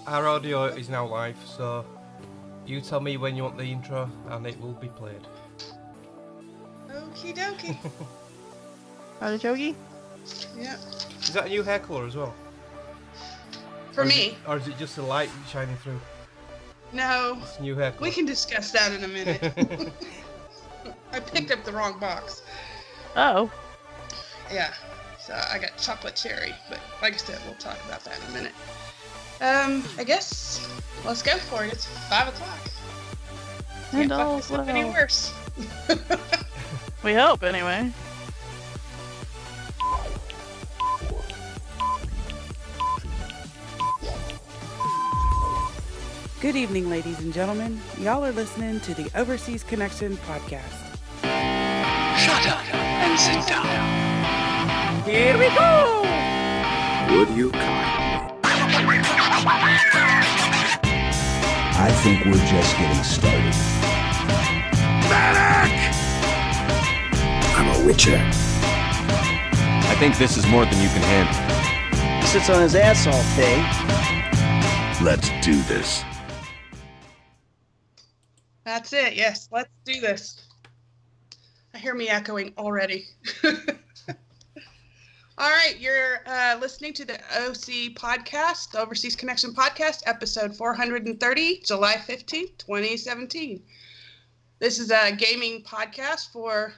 our audio is now live, so you tell me when you want the intro and it will be played. Okie dokie. Artichoke? Yeah. Is that a new hair colour as well? For me. Or is it just the light shining through? No. It's a new hair colour. We can discuss that in a minute. I picked up the wrong box. Oh. Yeah. So I got chocolate cherry, but like I said, we'll talk about that in a minute. I guess let's go for it. It's 5 o'clock. And Can't all fuck this up any well. worse. We hope, anyway. Good evening, ladies and gentlemen. Y'all are listening to the Overseas Connection podcast. Shut up and sit down. Here we go! Would you kindly? I think we're just getting started. Medic! I'm a witcher. I think this is more than you can handle. He sits on his ass all day. Let's do this. That's it. Yes, let's do this. I hear me echoing already. All right, you're listening to the OC podcast, the Overseas Connection podcast, episode 430, July 15th, 2017. This is a gaming podcast for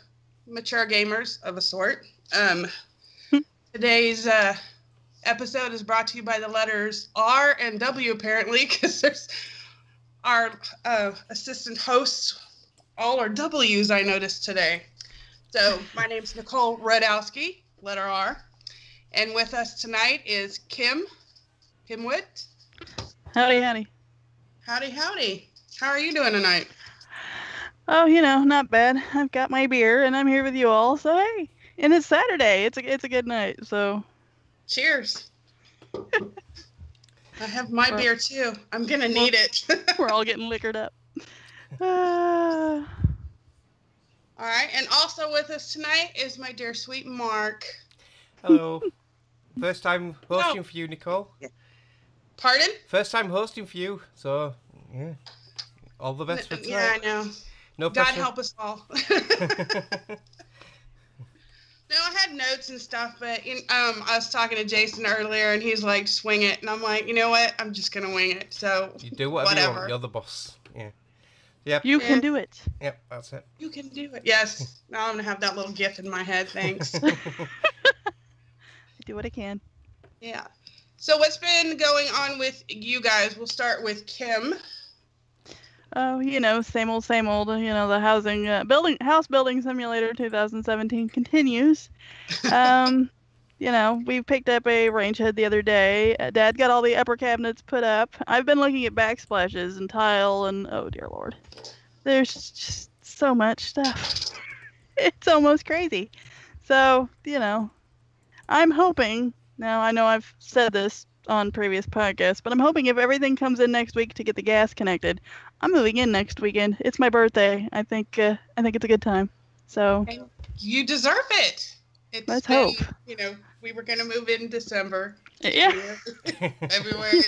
mature gamers of a sort. Today's episode is brought to you by the letters R and W, apparently, because there's our assistant hosts, all are W's, I noticed today. So my name's Nicole Rodowski, letter R. And with us tonight is Kim Wood. Howdy, howdy. Howdy, howdy. How are you doing tonight? Oh, you know, not bad. I've got my beer, and I'm here with you all, so hey. And it's Saturday. It's a good night, so. Cheers. I have my beer, too. I'm going to need it. We're all getting liquored up. All right, and also with us tonight is my dear sweet Mark. Hello. First time hosting for you, Nicole. Pardon? First time hosting for you, so yeah. All the best for tonight. Yeah, I know. No God pressure. help us all. No, I had notes and stuff, but I was talking to Jason earlier, and he's like, "Swing it," and I'm like, "You know what? I'm just gonna wing it." So You do whatever you want. You're the boss. Yeah. Yep. You can do it. Yep, that's it. You can do it. Yes. Now I'm gonna have that little gif in my head. Thanks. Do what I can. Yeah. So what's been going on with you guys? We'll start with Kim. Oh, you know, same old, same old. You know, the house building simulator 2017 continues. You know, we picked up a range hood the other day. Dad got all the upper cabinets put up. I've been looking at backsplashes and tile, and oh dear Lord, there's just so much stuff. It's almost crazy. So, you know, I'm hoping. Now I know I've said this on previous podcasts, but I'm hoping if everything comes in next week to get the gas connected, I'm moving in next weekend. It's my birthday. I think it's a good time. So And you deserve it. Let's hope. You know, we were gonna move in December. yeah, February.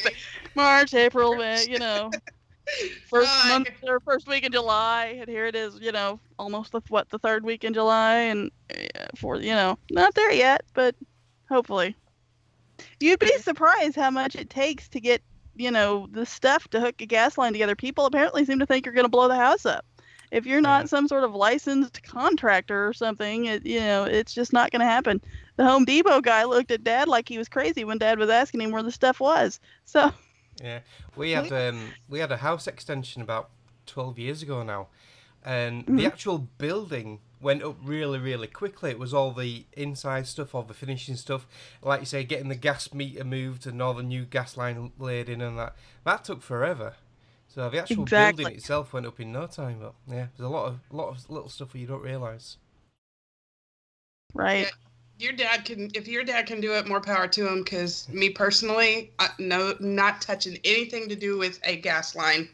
March, April, May, you know, first week in July, and here it is. You know, almost the third week in July, and not there yet, but hopefully. You'd be surprised how much it takes to get, you know, the stuff to hook a gas line together. People apparently seem to think you're going to blow the house up. If you're not some sort of licensed contractor or something, it's just not going to happen. The Home Depot guy looked at Dad like he was crazy when Dad was asking him where the stuff was. So. Yeah, we had a house extension about 12 years ago now, and the actual building went up really, really quickly. It was all the inside stuff, all the finishing stuff, like you say, getting the gas meter moved and all the new gas line laid in, and that took forever. So the actual building itself went up in no time. But yeah, there's a lot of little stuff that you don't realise. Right. Yeah, if your dad can do it, more power to him. Because me personally, no, not touching anything to do with a gas line.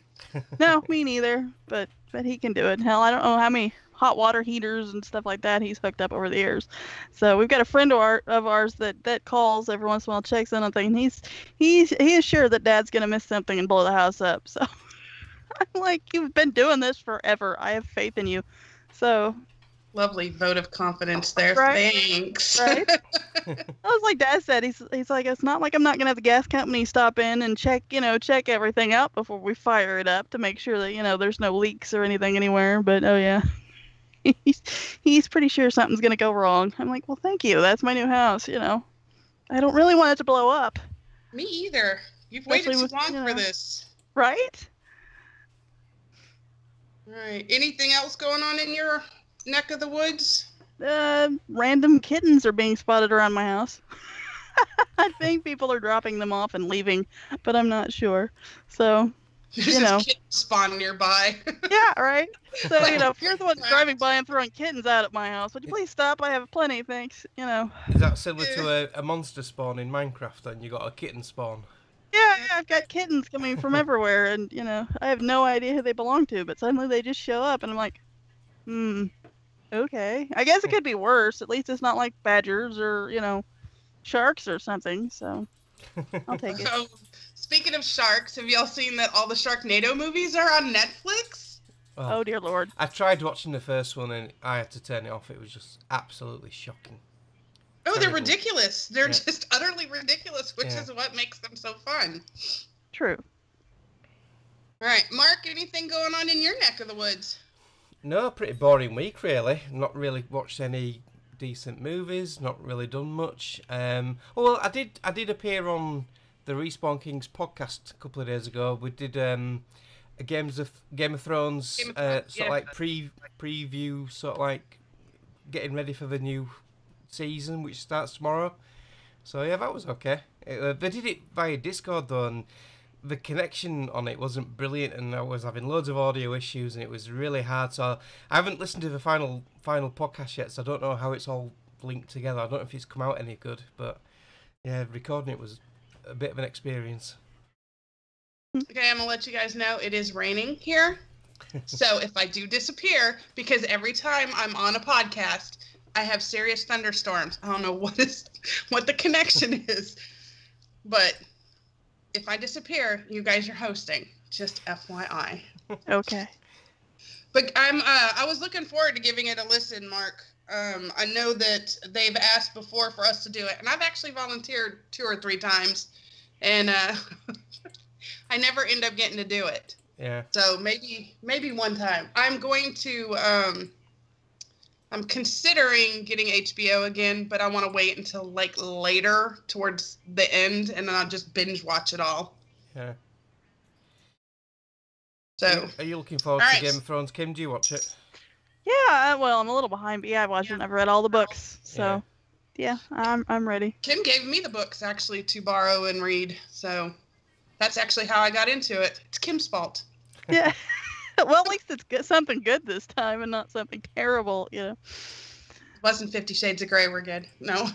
No, me neither. But he can do it. Hell, I don't know how many hot water heaters and stuff like that he's hooked up over the years. So we've got a friend of ours that calls every once in a while, checks in on things. He is sure that Dad's gonna miss something and blow the house up. So I'm like, you've been doing this forever. I have faith in you. So Lovely vote of confidence there. Right. Thanks. Right. I was like Dad said, he's like, it's not like I'm not gonna have the gas company stop in and check everything out before we fire it up to make sure that there's no leaks or anything anywhere. But oh yeah, he's pretty sure something's gonna go wrong. I'm like, well, thank you. That's my new house. I don't really want it to blow up. Me either. You've Especially waited too with, long for this. Right? All right. Anything else going on in your neck of the woods? Random kittens are being spotted around my house. I think people are dropping them off and leaving, but I'm not sure. So, There's this kitten spawn nearby. Yeah, right? So, if you're the one driving by and throwing kittens out at my house, would you please stop? I have plenty, thanks. Is that similar to a monster spawn in Minecraft, then? You got a kitten spawn? Yeah, I've got kittens coming from everywhere, and, I have no idea who they belong to, but suddenly they just show up, and I'm like, okay. I guess it could be worse. At least it's not like badgers or, sharks or something, so I'll take it. So, speaking of sharks, have y'all seen that all the Sharknado movies are on Netflix? Oh, dear Lord. I tried watching the first one and I had to turn it off. It was just absolutely shocking. Oh, Terrible. they're ridiculous. They're just utterly ridiculous, which is what makes them so fun. True. All right, Mark, anything going on in your neck of the woods? No, pretty boring week, really. Not really watched any decent movies, not really done much. Well, I did appear on the Respawn Kings podcast a couple of days ago. We did a Game of Thrones sort of like preview, sort of like getting ready for the new season, which starts tomorrow. So yeah, that was okay. They did it via Discord though, and the connection on it wasn't brilliant, and I was having loads of audio issues, and it was really hard. So I haven't listened to the final podcast yet, so I don't know how it's all linked together. I don't know if it's come out any good, but yeah, recording it was a bit of an experience. Okay, I'm gonna let you guys know it is raining here. So if I do disappear, because every time I'm on a podcast, I have serious thunderstorms. I don't know what the connection is, but if I disappear, you guys are hosting. Just FYI. Okay. But I was looking forward to giving it a listen, Mark. I know that they've asked before for us to do it, and I've actually volunteered 2 or 3 times, and I never end up getting to do it. Yeah. So maybe one time. I'm going to. I'm considering getting HBO again, but I want to wait until like later towards the end, and then I'll just binge watch it all. Yeah. So. Are you looking forward to Game of Thrones, Kim? Do you watch it? Yeah. Well, I'm a little behind, but yeah, I watched it. I've read all the books, so yeah, I'm ready. Kim gave me the books actually to borrow and read, so that's actually how I got into it. It's Kim's fault. Yeah. Well, at least it's good, something good this time and not something terrible, It wasn't 50 Shades of Grey, we're good. No.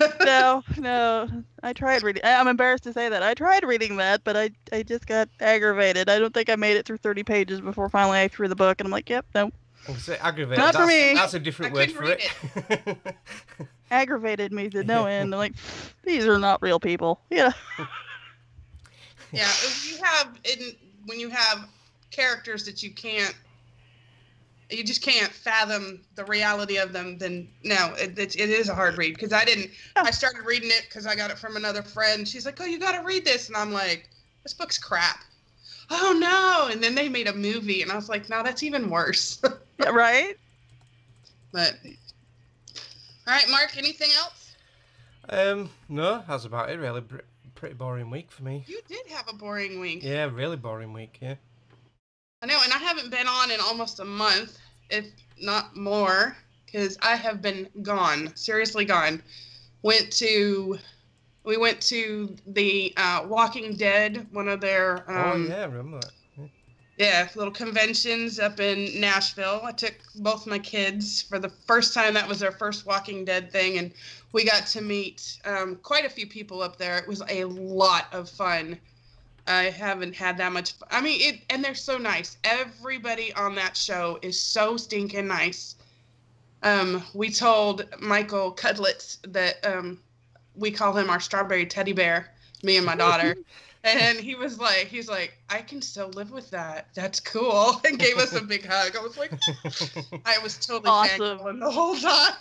No. I tried reading. I'm embarrassed to say that. I tried reading that, but I just got aggravated. I don't think I made it through 30 pages before finally I threw the book, and I'm like, yep, no. I was say aggravated. Not for me. That's a different word for it. Aggravated me to no end. I'm like, these are not real people. Yeah. Yeah, when you have characters that you just can't fathom the reality of them, then no, it is a hard read, because I started reading it because I got it from another friend. She's like, oh, you got to read this, and I'm like, this book's crap. Oh no. And then they made a movie, and I was like, no, that's even worse. Yeah, right. But all right, Mark, anything else? No, that's about it really. Pretty boring week for me. You did have a boring week. Yeah, really boring week, yeah. I know, and I haven't been on in almost a month, if not more, because I have been gone, seriously gone. We went to the Walking Dead, one of their I remember that. Yeah, little conventions up in Nashville. I took both my kids for the first time. That was their first Walking Dead thing, and we got to meet quite a few people up there. It was a lot of fun. I haven't had that much fun. I mean, and they're so nice. Everybody on that show is so stinking nice. we told Michael Cudlitz that we call him our strawberry teddy bear, me and my daughter. And he's like, I can still live with that. That's cool. And gave us a big hug. I was like, I was totally fangirling the whole time.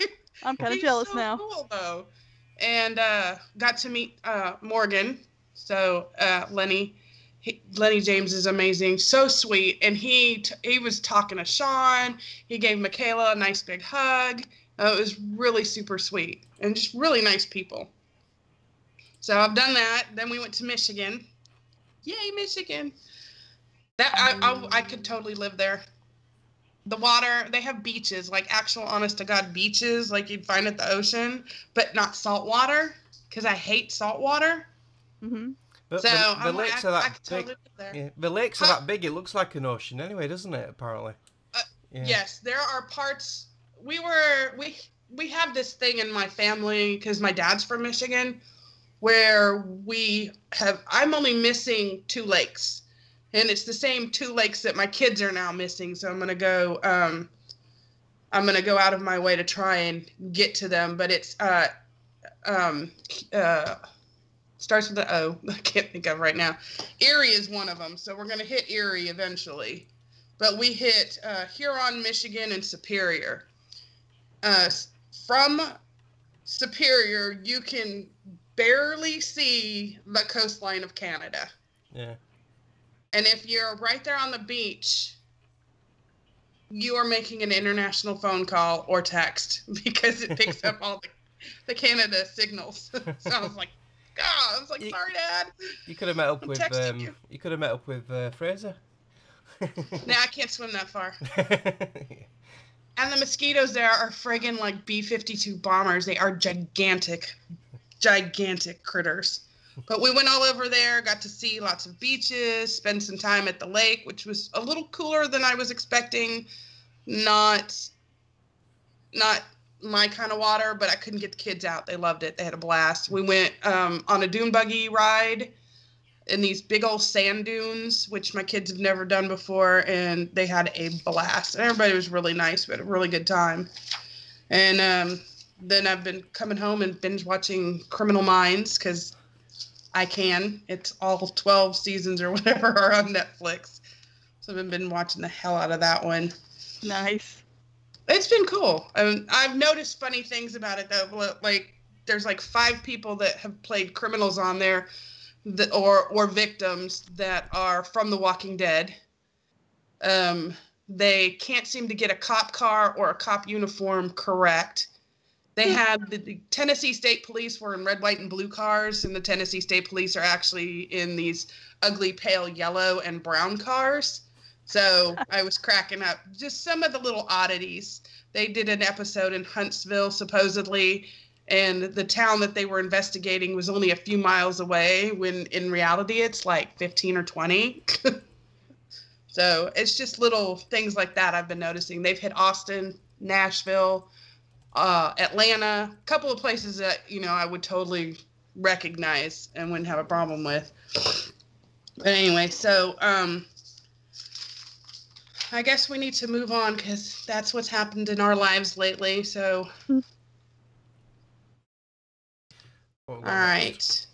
I'm kind of jealous so now. Cool though. And got to meet Morgan. So Lenny James is amazing, so sweet. And he was talking to Sean. He gave Michaela a nice big hug. It was really super sweet and just really nice people. So I've done that. Then we went to Michigan. Yay, Michigan! That I could totally live there. The water, they have beaches, like actual honest to God beaches, like you'd find at the ocean, but not salt water, because I hate salt water. Mm-hmm. But so the lakes are that totally big. live there. Yeah, the lakes are that big. It looks like an ocean anyway, doesn't it? Apparently. Yeah. Yes, there are parts. We have this thing in my family because my dad's from Michigan, where I'm only missing 2 lakes, and it's the same 2 lakes that my kids are now missing. So I'm gonna go out of my way to try and get to them. But it's starts with the O. I can't think of right now. Erie is one of them. So we're gonna hit Erie eventually, but we hit Huron, Michigan, and Superior. From Superior, you can barely see the coastline of Canada. Yeah. And if you're right there on the beach, you are making an international phone call or text because it picks up all the Canada signals. So I was like, sorry, Dad. You could have met up with Fraser. Nah, I can't swim that far. And the mosquitoes there are friggin' like B-52 bombers. They are gigantic critters. But we went all over there, got to see lots of beaches, spend some time at the lake, which was a little cooler than I was expecting. Not my kind of water, but I couldn't get the kids out. They loved it. They had a blast. We went on a dune buggy ride in these big old sand dunes, which my kids have never done before, and they had a blast. And everybody was really nice. We had a really good time. And then I've been coming home and binge watching Criminal Minds because I can. It's all 12 seasons or whatever are on Netflix. So I've been watching the hell out of that one. Nice. It's been cool. I've noticed funny things about it though. Like there's like 5 people that have played criminals on there, or victims that are from The Walking Dead. They can't seem to get a cop car or a cop uniform correct. They had the Tennessee State Police were in red, white, and blue cars, and the Tennessee State Police are actually in these ugly, pale yellow and brown cars. So I was cracking up. Just some of the little oddities. They did an episode in Huntsville, supposedly, and the town that they were investigating was only a few miles away, when in reality it's like 15 or 20. So it's just little things like that I've been noticing. They've hit Austin, Nashville, Atlanta, a couple of places that, I would totally recognize and wouldn't have a problem with. But anyway, so I guess we need to move on because that's what's happened in our lives lately. So, all right.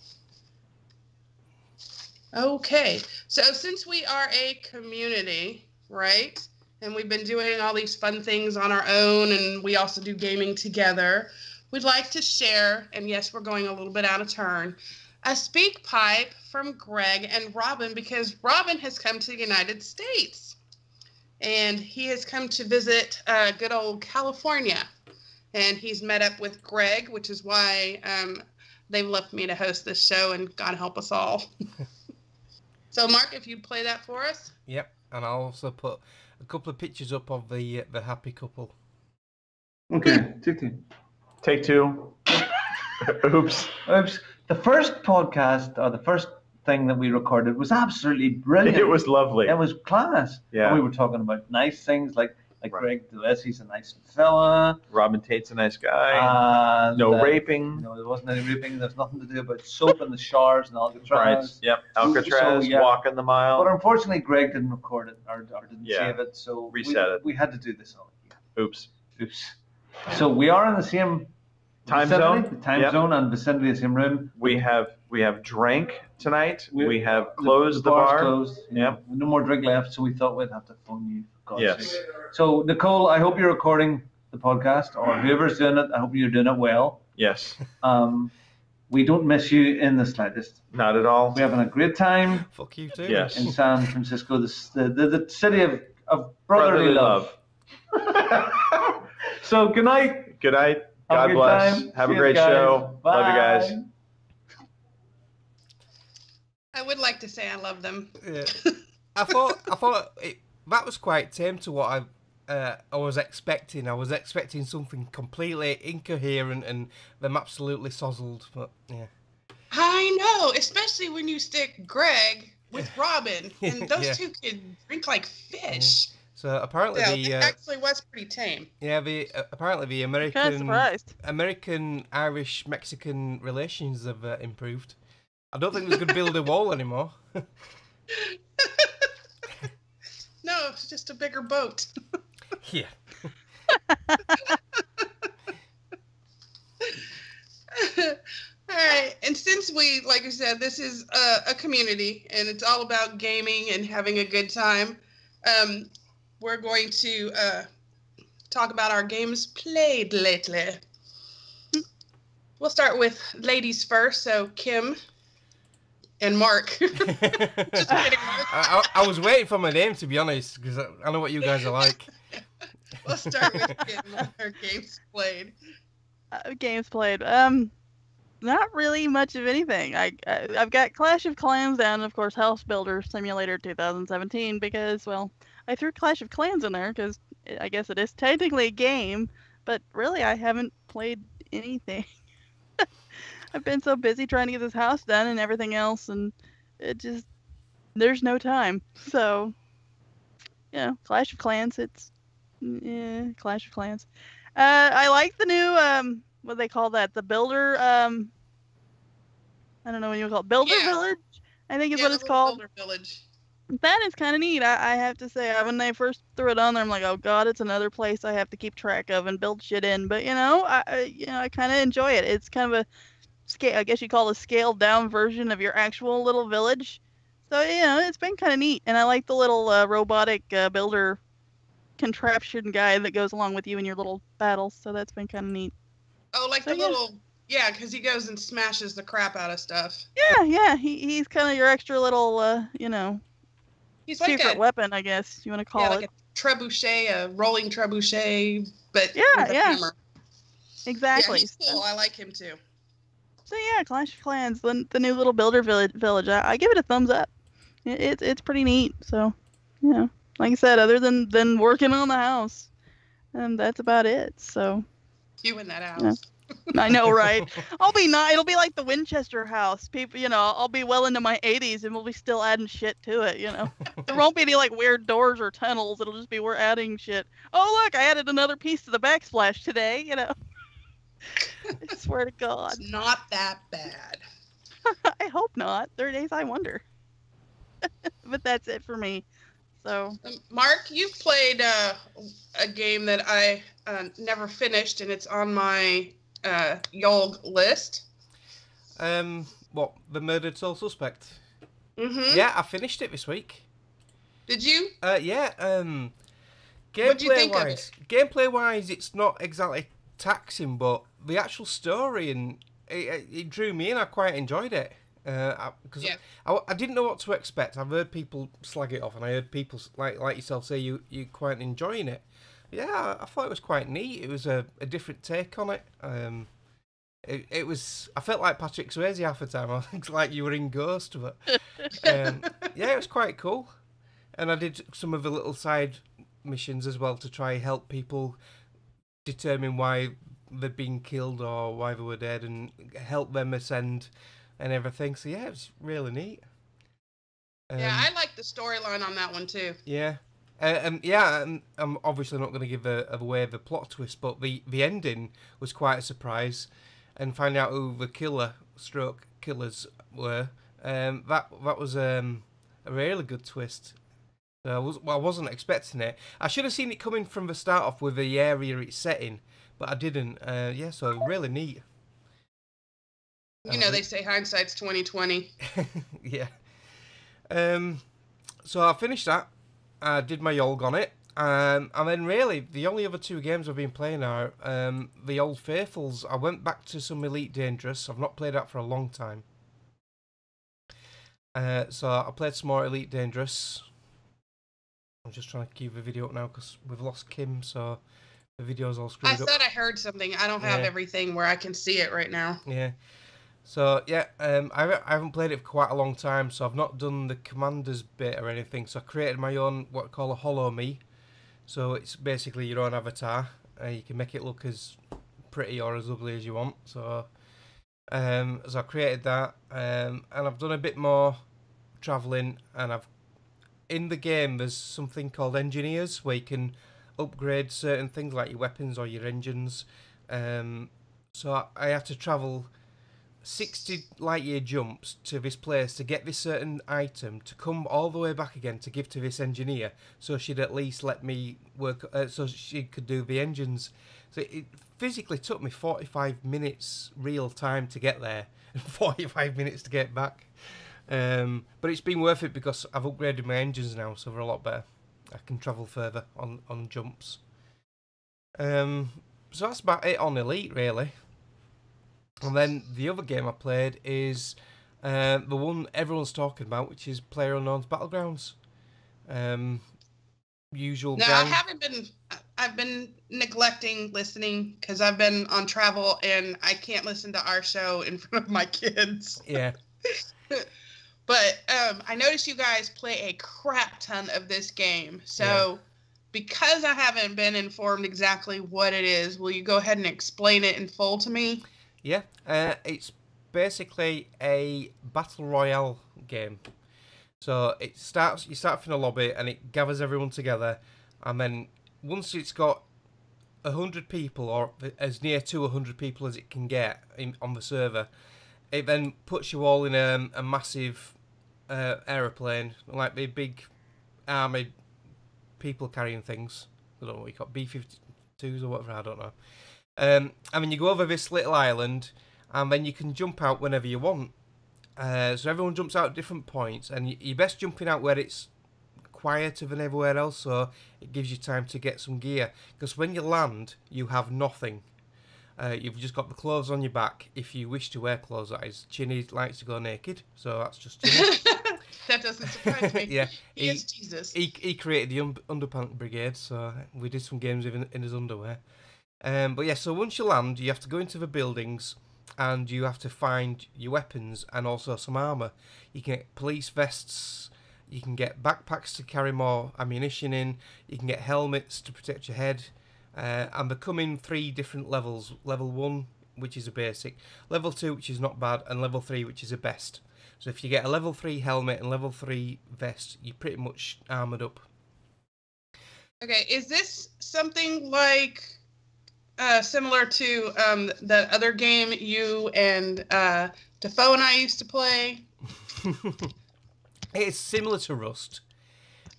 Okay. So since we are a community, right? And we've been doing all these fun things on our own, and we also do gaming together, we'd like to share, and yes, we're going a little bit out of turn, a speak pipe from Greg and Robin, because Robin has come to the United States. And he has come to visit good old California. And he's met up with Greg, which is why they've left me to host this show, and God help us all. So, Mark, if you'd play that for us. Yep, and I'll also put a couple of pictures up of the happy couple. Okay, take two. Oops. The first podcast, or the first thing that we recorded, was absolutely brilliant. It was lovely. It was class. Yeah. And we were talking about nice things like right. Greg Gillespie's a nice fella. Robin Tate's a nice guy. No raping. No, there wasn't any raping. There's nothing to do about soap in the showers and Alcatraz. Right. Yep. Alcatraz, walking the mile. But unfortunately, Greg didn't record it or didn't save it, so reset it. We had to do this all again. Oops. So we are in the same Time vicinity, zone. the time zone and vicinity of the same room. We have drank tonight. We have The closed the bar's bar. closed. Yep. No more drink left, so we thought we'd have to phone you. For God's Yes. sake. So Nicole, I hope you're recording the podcast, or whoever's doing it. I hope you're doing it well. Yes. We don't miss you in the slightest. Not at all. We're having a great time. Fuck you too. Yes. In San Francisco, the city of brotherly love. So good night. Good night. Have God a good bless. time. Have a See you great guys. show. Bye. Love you guys. I would like to say I love them. Yeah. I thought that was quite tame to what I was expecting. I was expecting something completely incoherent and them absolutely sozzled. But yeah. I know, especially when you stick Greg with Robin, and those two could drink like fish. So apparently it actually was pretty tame. Yeah, apparently the American Irish Mexican relations have improved. I don't think there's going to build a wall anymore. No, it's just a bigger boat. Yeah. All right, and since we, like I said, this is a community and it's all about gaming and having a good time, we're going to talk about our games played lately. We'll start with ladies first, so Kim and Mark. Just kidding, Mark. I was waiting for my name, to be honest, because I know what you guys are like. We'll start with Kim with her games played. Games played. Not really much of anything. I've got Clash of Clans and, of course, House Builder Simulator 2017 because, well, I threw Clash of Clans in there because I guess it is technically a game, but really I haven't played anything. I've been so busy trying to get this house done and everything else, and there's no time. So, Clash of Clans, Clash of Clans. I like the new, what do they call that? The Builder, I don't know what you call it. Builder Village, I think is what it's called. Builder Village. That is kind of neat. I have to say, when they first threw it on there, I'm like, oh god, it's another place I have to keep track of and build shit in. But I kind of enjoy it. It's kind of a scale, I guess you call it a scaled down version of your actual little village. So it's been kind of neat, and I like the little robotic builder contraption guy that goes along with you in your little battles. So that's been kind of neat. Oh, like the little. Yeah, because he goes and smashes the crap out of stuff. Yeah. He's kind of your extra little, he's secret like weapon, I guess you want to call it. Like a trebuchet, a rolling trebuchet, but with a hammer. Exactly. Yeah, he's cool. I like him too. So Clash of Clans, the new little builder village. I give it a thumbs up. It's pretty neat. So, like I said, other than working on the house, and that's about it. So. You in that house. Yeah. I know, right? It'll be like the Winchester house. People, I'll be well into my 80s and we'll be still adding shit to it, There won't be any like weird doors or tunnels. It'll just be we're adding shit. Oh, look, I added another piece to the backsplash today, I swear to God. It's not that bad. I hope not. There are days I wonder. But that's it for me. So, Mark, you've played a game that I never finished, and it's on my YOLG list. What, The Murdered Soul Suspect? Mm-hmm. Yeah, I finished it this week. Did you? Yeah. What'd you think of it? Gameplay-wise, it's not exactly taxing, but the actual story and it drew me in. I quite enjoyed it. Because I didn't know what to expect. I've heard people slag it off, and I heard people like yourself say you're quite enjoying it. Yeah, I thought it was quite neat. It was a different take on it. It was. I felt like Patrick Swayze half the time. I was like you were in Ghost, but yeah, it was quite cool. And I did some of the little side missions as well to try help people determine why they'd been killed or why they were dead, and help them ascend and everything. So yeah, it was really neat. Yeah, I like the storyline on that one too. Yeah. And I'm obviously not going to give away the plot twist, but the ending was quite a surprise, and finding out who the killers were, that was a really good twist. I wasn't expecting it. I should have seen it coming from the start off with the area it's set in, but I didn't. Yeah, so really neat. You know, they say hindsight's 20/20. Yeah. So I finished that. I did my YOLG on it. And then really, the only other 2 games I've been playing are the Old Faithfuls. I went back to some Elite Dangerous. I've not played that for a long time. So I played some more Elite Dangerous. I'm just trying to keep the video up now because we've lost Kim, so the video's all screwed up. I thought I heard something. I don't have everything where I can see it right now. Yeah. So, yeah, I haven't played it for quite a long time, so I've not done the Commander's bit or anything. So I created my own, what I call a Hollow Me. So it's basically your own avatar. You can make it look as pretty or as ugly as you want. So I created that, and I've done a bit more travelling, and in the game there's something called engineers where you can upgrade certain things like your weapons or your engines. So I have to travel 60 light year jumps to this place to get this certain item to come all the way back again to give to this engineer, so she'd at least let me work, so she could do the engines. So it physically took me 45 minutes real time to get there and 45 minutes to get back. But it's been worth it because I've upgraded my engines now, so they're a lot better. I can travel further on jumps. So that's about it on Elite, really. And then the other game I played is the one everyone's talking about, which is PlayerOnNonce Battlegrounds. Usual. No, I haven't been. I've been neglecting listening because I've been on travel and I can't listen to our show in front of my kids. Yeah. But I noticed you guys play a crap ton of this game. So because I haven't been informed exactly what it is, will you go ahead and explain it in full to me? Yeah, it's basically a battle royale game. So you start off in a lobby and it gathers everyone together, and then once it's got 100 people, or as near to 100 people as it can get on the server, it then puts you all in a massive aeroplane, like the big armoured people carrying things. I don't know what you call it, B-52s or whatever, I don't know. And then you go over this little island, and then you can jump out whenever you want. So everyone jumps out at different points, and you're best jumping out where it's quieter than everywhere else, so it gives you time to get some gear. Because when you land, you have nothing. You've just got the clothes on your back, if you wish to wear clothes, that is. Chinny likes to go naked, so that's just Chinny. That doesn't surprise me. Yeah, he is Jesus. He created the Underpants Brigade, so we did some games in his underwear. But yeah, so once you land, you have to go into the buildings and you have to find your weapons and also some armour. You can get police vests, you can get backpacks to carry more ammunition in, you can get helmets to protect your head, and they come in 3 different levels. Level 1, which is a basic, level 2, which is not bad, and level 3, which is a best. So if you get a level 3 helmet and level 3 vest, you're pretty much armoured up. Okay, is this something like... similar to that other game you and Defoe and I used to play? It's similar to Rust.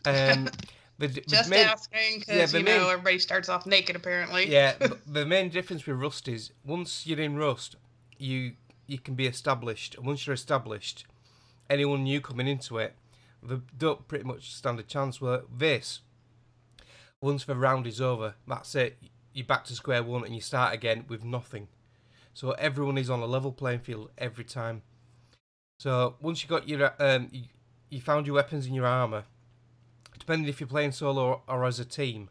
Just asking, because, everybody starts off naked, apparently. Yeah, but the main difference with Rust is, once you're in Rust, you can be established. And once you're established, anyone new coming into it, they don't pretty much stand a chance. Where this, once the round is over, that's it. You're back to square one and you start again with nothing. So everyone is on a level playing field every time. So once you got your you found your weapons and your armour, depending if you're playing solo or as a team,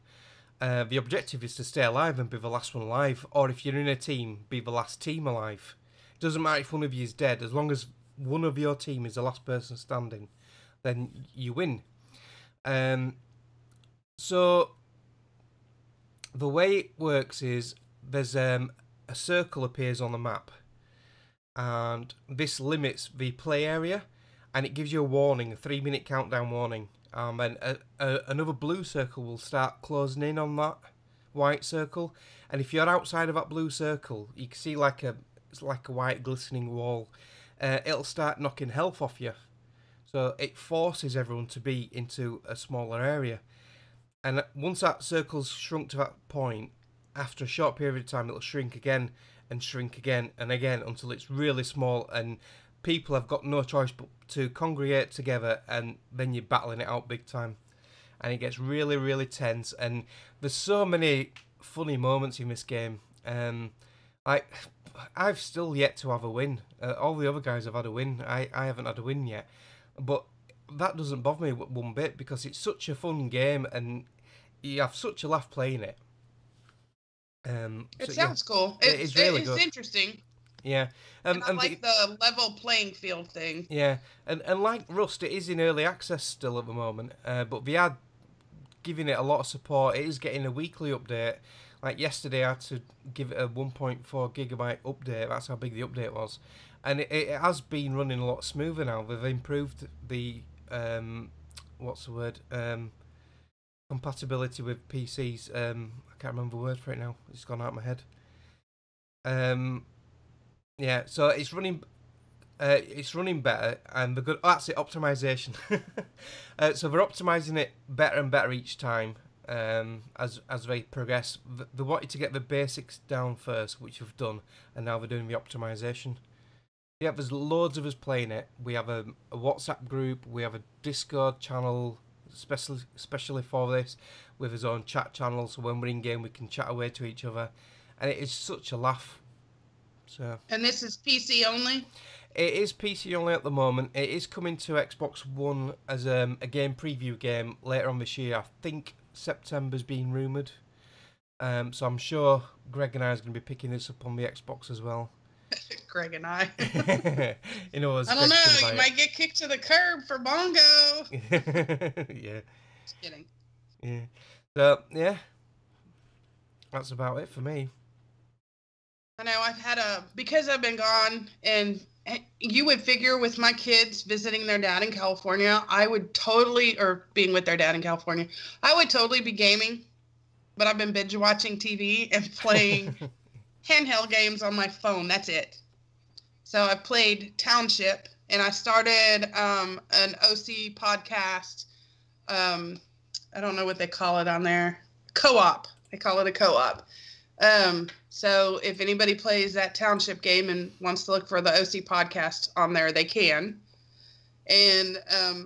the objective is to stay alive and be the last one alive. Or if you're in a team, be the last team alive. It doesn't matter if one of you is dead, as long as one of your team is the last person standing, then you win. So the way it works is there's a circle appears on the map, and this limits the play area, and it gives you a warning, a 3-minute countdown warning. And another blue circle will start closing in on that white circle, and if you're outside of that blue circle, you can see it's like a white glistening wall. It'll start knocking health off you, so it forces everyone to be into a smaller area. And once that circle's shrunk to that point, after a short period of time, it'll shrink again and shrink again and again until it's really small, and people have got no choice but to congregate together, and then you're battling it out big time. And it gets really, really tense, and there's so many funny moments in this game. I've still yet to have a win. All the other guys have had a win. I haven't had a win yet. But that doesn't bother me one bit, because it's such a fun game, and you have such a laugh playing it. It sounds cool. It's really good. It's interesting. Yeah. And I like the level playing field thing. Yeah. And like Rust, it is in early access still at the moment. But they are giving it a lot of support. It is getting a weekly update. Like yesterday, I had to give it a 1.4 gigabyte update. That's how big the update was. And it has been running a lot smoother now. They've improved the, compatibility with PCs. I can't remember the word for it now. It's gone out of my head. Yeah, so it's running better, and the good. Oh, that's it, optimization. So they're optimizing it better and better each time. As they progress, they wanted to get the basics down first, which we've done, and now they're doing the optimization. Yeah, there's loads of us playing it. We have a WhatsApp group, we have a Discord channel, especially for this, with his own chat channel, so when we're in game we can chat away to each other, and it is such a laugh. So. And this is PC only? It is PC only at the moment. It is coming to Xbox One as a game preview game later on this year. I think September's been rumoured. So I'm sure Greg and I is going to be picking this up on the Xbox as well. Greg and I. You know, I don't know. You might get kicked to the curb for Bongo. Yeah. Just kidding. Yeah. So, yeah. That's about it for me. I know because I've been gone, and you would figure with my kids visiting their dad in California, being with their dad in California, I would totally be gaming, but I've been binge watching TV and playing handheld games on my phone. That's it. So I played Township, and I started an OC podcast. I don't know what they call it on there. Co-op. They call it a co-op. So if anybody plays that Township game and wants to look for the OC podcast on there, they can. And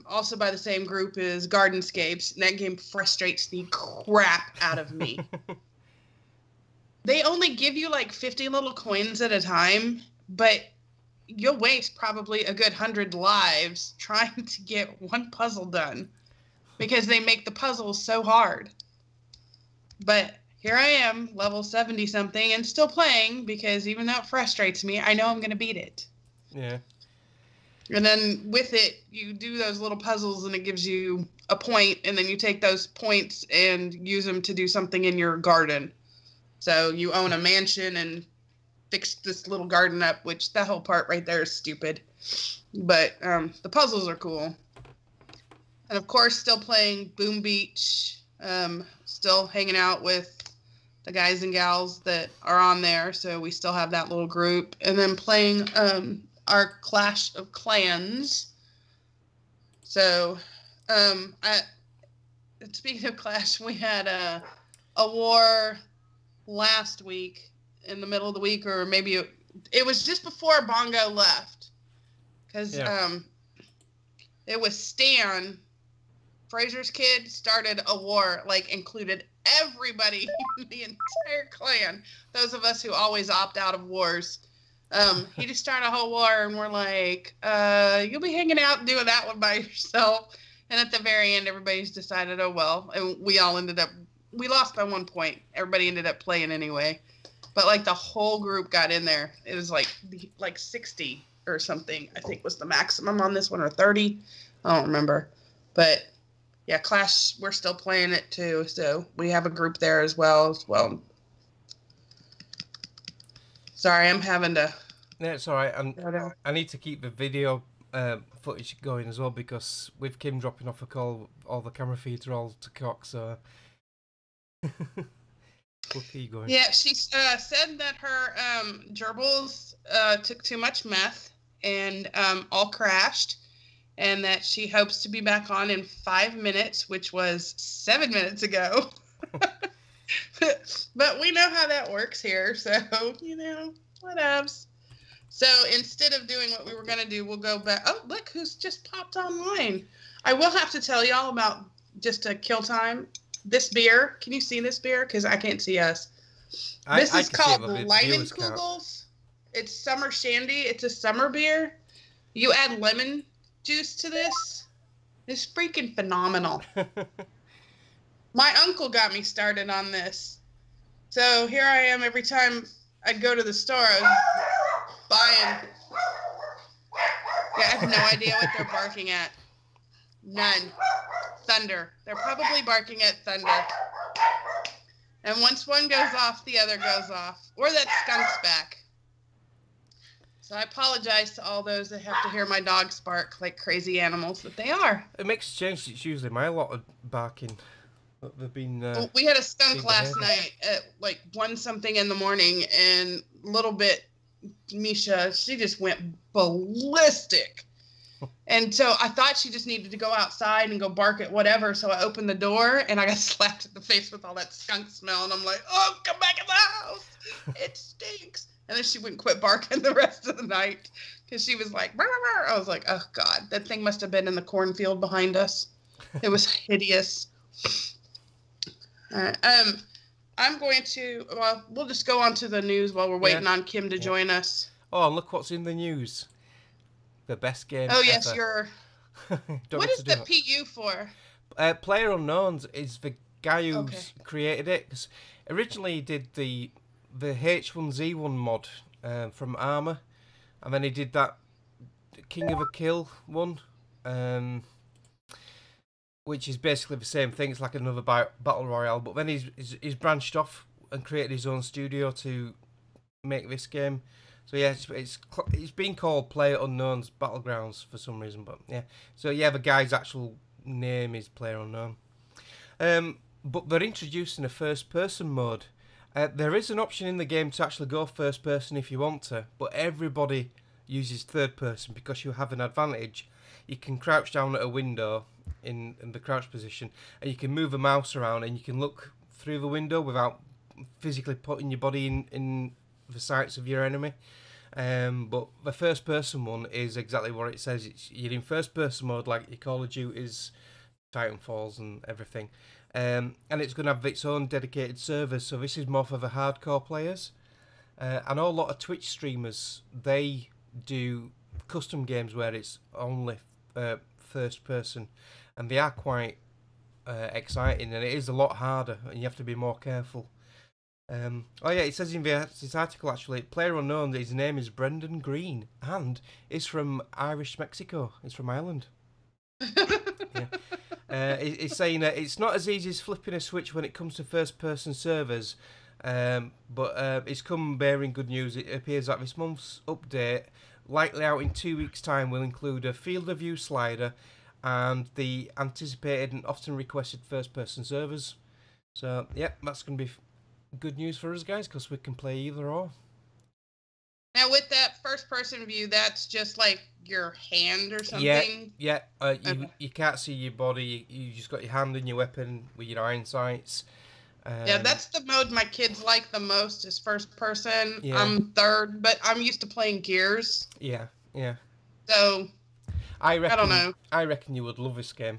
also by the same group is Gardenscapes, and that game frustrates the crap out of me. They only give you like 50 little coins at a time, but you'll waste probably a good 100 lives trying to get one puzzle done because they make the puzzles so hard. But here I am, level 70-something, and still playing, because even though it frustrates me, I know I'm going to beat it. Yeah. And then with it, you do those little puzzles, and it gives you a point, and then you take those points and use them to do something in your garden. So you own a mansion and fix this little garden up, which that whole part right there is stupid. But the puzzles are cool. And, of course, still playing Boom Beach, still hanging out with the guys and gals that are on there, so we still have that little group. And then playing our Clash of Clans. So, speaking of Clash, we had a war last week, in the middle of the week, or maybe it was just before Bongo left. Because it was Stan, Fraser's kid, started a war, included everybody in the entire clan. Those of us who always opt out of wars. He just started a whole war, and we're like, you'll be hanging out and doing that one by yourself. And at the very end, everybody's decided, oh, well. And we lost by 1 point. Everybody ended up playing anyway. But, the whole group got in there. It was, 60 or something, I think was the maximum on this one, or 30. I don't remember. But yeah, Clash, we're still playing it too, so we have a group there as well. Sorry, I'm having to... Yeah, it's alright. I need to keep the video footage going as well, because with Kim dropping off a call, all the camera feeds are all to cock, so... We'll keep going. Yeah, she said that her gerbils took too much meth and all crashed, and that she hopes to be back on in 5 minutes, which was 7 minutes ago. But we know how that works here, so, whatevs. So instead of doing what we were going to do, we'll go back. Oh, look who's just popped online. I will have to tell y'all about, just a kill time, this beer. Can you see this beer? Because I can't see us. This is called Leinenkugels. It's summer shandy. It's a summer beer. You add lemon juice to this. It's freaking phenomenal. My uncle got me started on this. So here I am every time I go to the store, I was buying. Yeah, I have no idea what they're barking at. None. Thunder. They're probably barking at thunder. And once one goes off, the other goes off. Or that skunk's back. So I apologize to all those that have to hear my dogs bark like crazy animals that they are. It makes a change. It's usually my lot of barking. They've been. We had a skunk last night at like 1-something in the morning, and little bit Misha, she just went ballistic. And so I thought she just needed to go outside and go bark at whatever. So I opened the door and I got slapped in the face with all that skunk smell. And I'm like, oh, come back in the house. It stinks. And then she wouldn't quit barking the rest of the night because she was like, burr, burr. I was like, oh, God, that thing must have been in the cornfield behind us. It was hideous. All right. I'm going to, well, we'll just go on to the news while we're waiting on Kim to join us. Oh, look what's in the news. The best game Oh, yes, ever. What is the PU for? PlayerOnNonce is the guy who's created it. Cause originally he did the H1Z1 mod from Arma, and then he did that King of a Kill one, which is basically the same thing. It's like another battle royale, but then he's branched off and created his own studio to make this game. So yeah, it's been called PlayerOnNonce Battlegrounds for some reason, but yeah. So yeah, the guy's actual name is PlayerOnNonce. But they're introducing a first-person mode. There is an option in the game to actually go first-person if you want to, but everybody uses third-person because you have an advantage. You can crouch down at a window in the crouch position, and you can move a mouse around, and you can look through the window without physically putting your body in the sights of your enemy. But the first person one is exactly what it says. You're in first person mode like your Call of Duty's, Titanfalls and everything. And it's going to have its own dedicated servers, so this is more for the hardcore players. I know a lot of Twitch streamers, they do custom games where it's only first person, and they are quite exciting, and it is a lot harder and you have to be more careful. Oh yeah, it says in this article actually, PlayerOnNonce, his name is Brendan Green, and is from Irish Mexico. He's from Ireland. Yeah. It's saying that it's not as easy as flipping a switch when it comes to first-person servers, but it's come bearing good news. It appears that this month's update, likely out in 2 weeks' time, will include a field of view slider and the anticipated and often requested first-person servers. So, yeah, that's going to be good news for us guys because we can play either or. Now with that first person view, that's just like your hand or something? Yeah. You can't see your body, you just got your hand and your weapon with your iron sights. Yeah, that's the mode my kids like the most, is first person. Yeah. I'm third, but I'm used to playing Gears. Yeah. So, I don't know. I reckon you would love this game.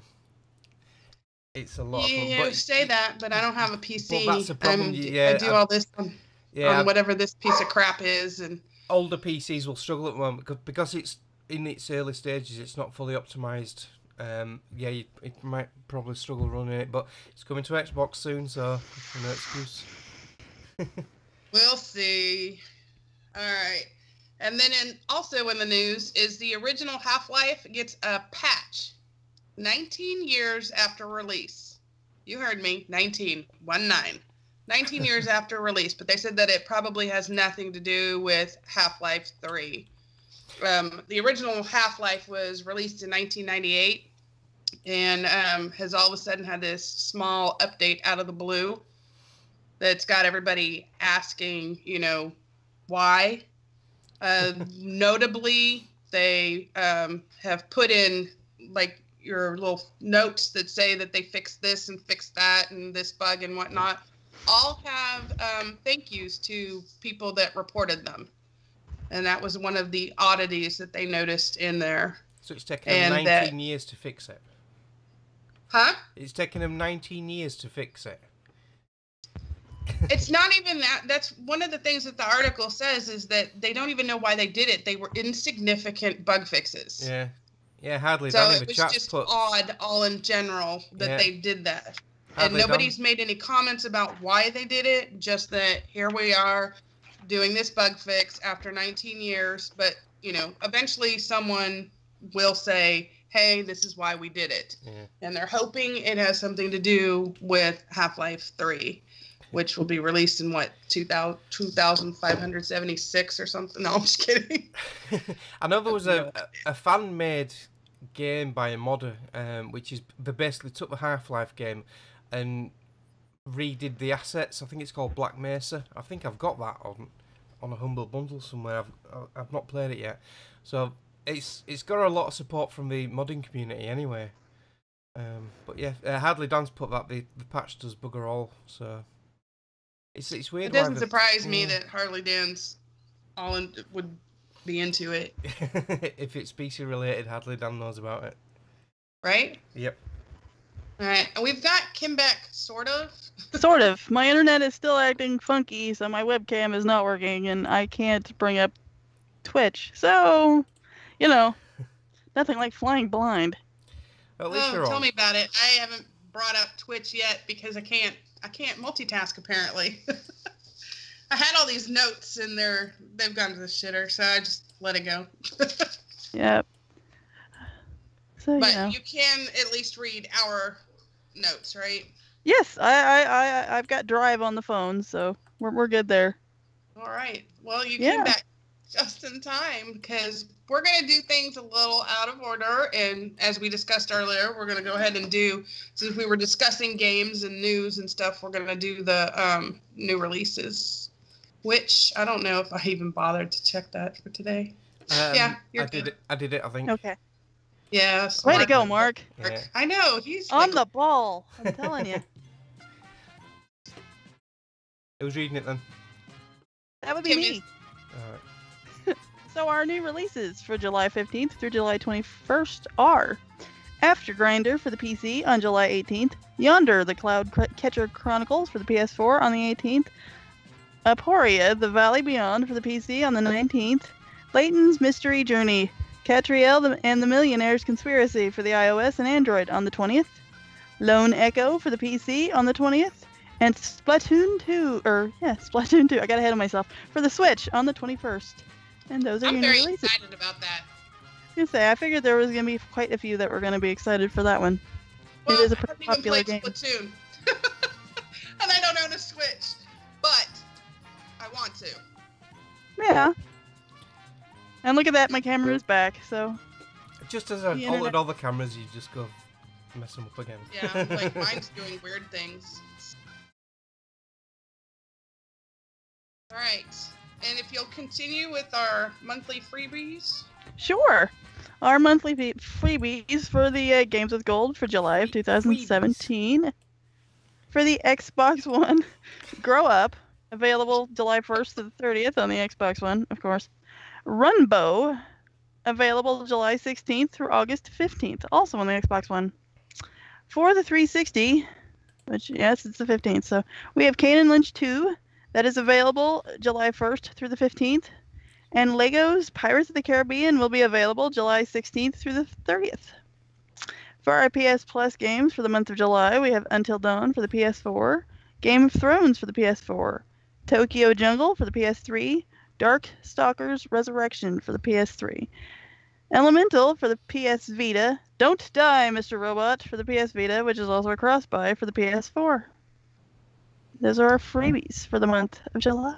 It's a lot of fun. Yeah, you say that, but I don't have a PC. But that's a problem. I do all this on whatever this piece of crap is. And older PCs will struggle at the moment because it's in its early stages. It's not fully optimized. It might probably struggle running it, but it's coming to Xbox soon, so no excuse. We'll see. All right. And then also in the news is the original Half-Life gets a patch 19 years after release. You heard me, 19 years after release, but they said that it probably has nothing to do with Half-Life 3. The original Half-Life was released in 1998 and has all of a sudden had this small update out of the blue that's got everybody asking, why. Notably, they have put in, like, your little notes that say that they fixed this and fixed that and this bug and whatnot. all have thank yous to people that reported them. And that was one of the oddities that they noticed in there. So it's taken them 19 years to fix it. Huh? It's taken them 19 years to fix it. It's not even that. That's one of the things that the article says is that they don't even know why they did it. They were insignificant bug fixes. Yeah. Yeah, hardly. So it was just odd all in general that they did that. And nobody's made any comments about why they did it, just that here we are doing this bug fix after 19 years. But, you know, eventually someone will say, hey, this is why we did it. Yeah. And they're hoping it has something to do with Half-Life 3, which will be released in, 2576 or something? No, I'm just kidding. I know there was a fan-made game by a modder, which is they basically took the Half-Life game and redid the assets. I think it's called Black Mesa. I think I've got that on a Humble Bundle somewhere. I've not played it yet. So it's got a lot of support from the modding community anyway. But yeah, Hardly Dan's put that the patch does bugger all. So it's weird. It doesn't surprise me that Harley Dan's would be into it. If it's PC related, Hardly Dan knows about it. Right? Yep. All right, and we've got Kim back, sort of. Sort of. My internet is still acting funky, so my webcam is not working, and I can't bring up Twitch. So, you know, nothing like flying blind. At least you're on. Tell me about it. I haven't brought up Twitch yet because I can't multitask apparently. I had all these notes and they've gone to the shitter, so I just let it go. Yep. So, but you can at least read our notes, right? Yes, I've got Drive on the phone, so we're good there. All right. Well, you came back just in time because we're going to do things a little out of order, and as we discussed earlier, we're going to go ahead and do, since we were discussing games and news and stuff, we're going to do the new releases, which I don't know if I even bothered to check that for today. I did it, I think. Okay. Yeah. Way to go, Mark. Yeah. I know. He's on the ball. I'm telling you. Who's reading it then? That would be me. All right. So our new releases for July 15th through July 21st are Aftergrinder for the PC on July 18th, Yonder, the Cloud Catcher Chronicles for the PS4 on the 18th, Aporia, the Valley Beyond for the PC on the 19th, Layton's Mystery Journey, Catriel and the Millionaire's Conspiracy for the iOS and Android on the 20th, Lone Echo for the PC on the 20th, and Splatoon 2, Splatoon 2, I got ahead of myself, for the Switch on the 21st. And those are your new releases. I'm very excited about that. I was gonna say, I figured there was gonna be quite a few that were gonna be excited for that one. Well, it is a pretty popular game. Splatoon. And I don't own a Switch, but I want to. Yeah. And look at that, my camera is back, so... Just as I altered all the cameras, you just go mess them up again. Yeah, like mine's doing weird things. Alright, and if you'll continue with our monthly freebies? Sure! Our monthly freebies for the Games with Gold for July of 2017. Freebies. For the Xbox One, Grow Up, available July 1st to the 30th on the Xbox One, of course. Runbow, available July 16th through August 15th, also on the Xbox One. For the 360, which, yes, it's the 15th, so we have Kane and Lynch 2, that is available July 1st through the 15th. And Lego's Pirates of the Caribbean will be available July 16th through the 30th. For our PS Plus games for the month of July, we have Until Dawn for the PS4, Game of Thrones for the PS4, Tokyo Jungle for the PS3, Dark Stalkers Resurrection for the PS3, Elemental for the PS Vita, Don't Die, Mr. Robot for the PS Vita, which is also a cross-buy for the PS4. Those are our freebies for the month of July.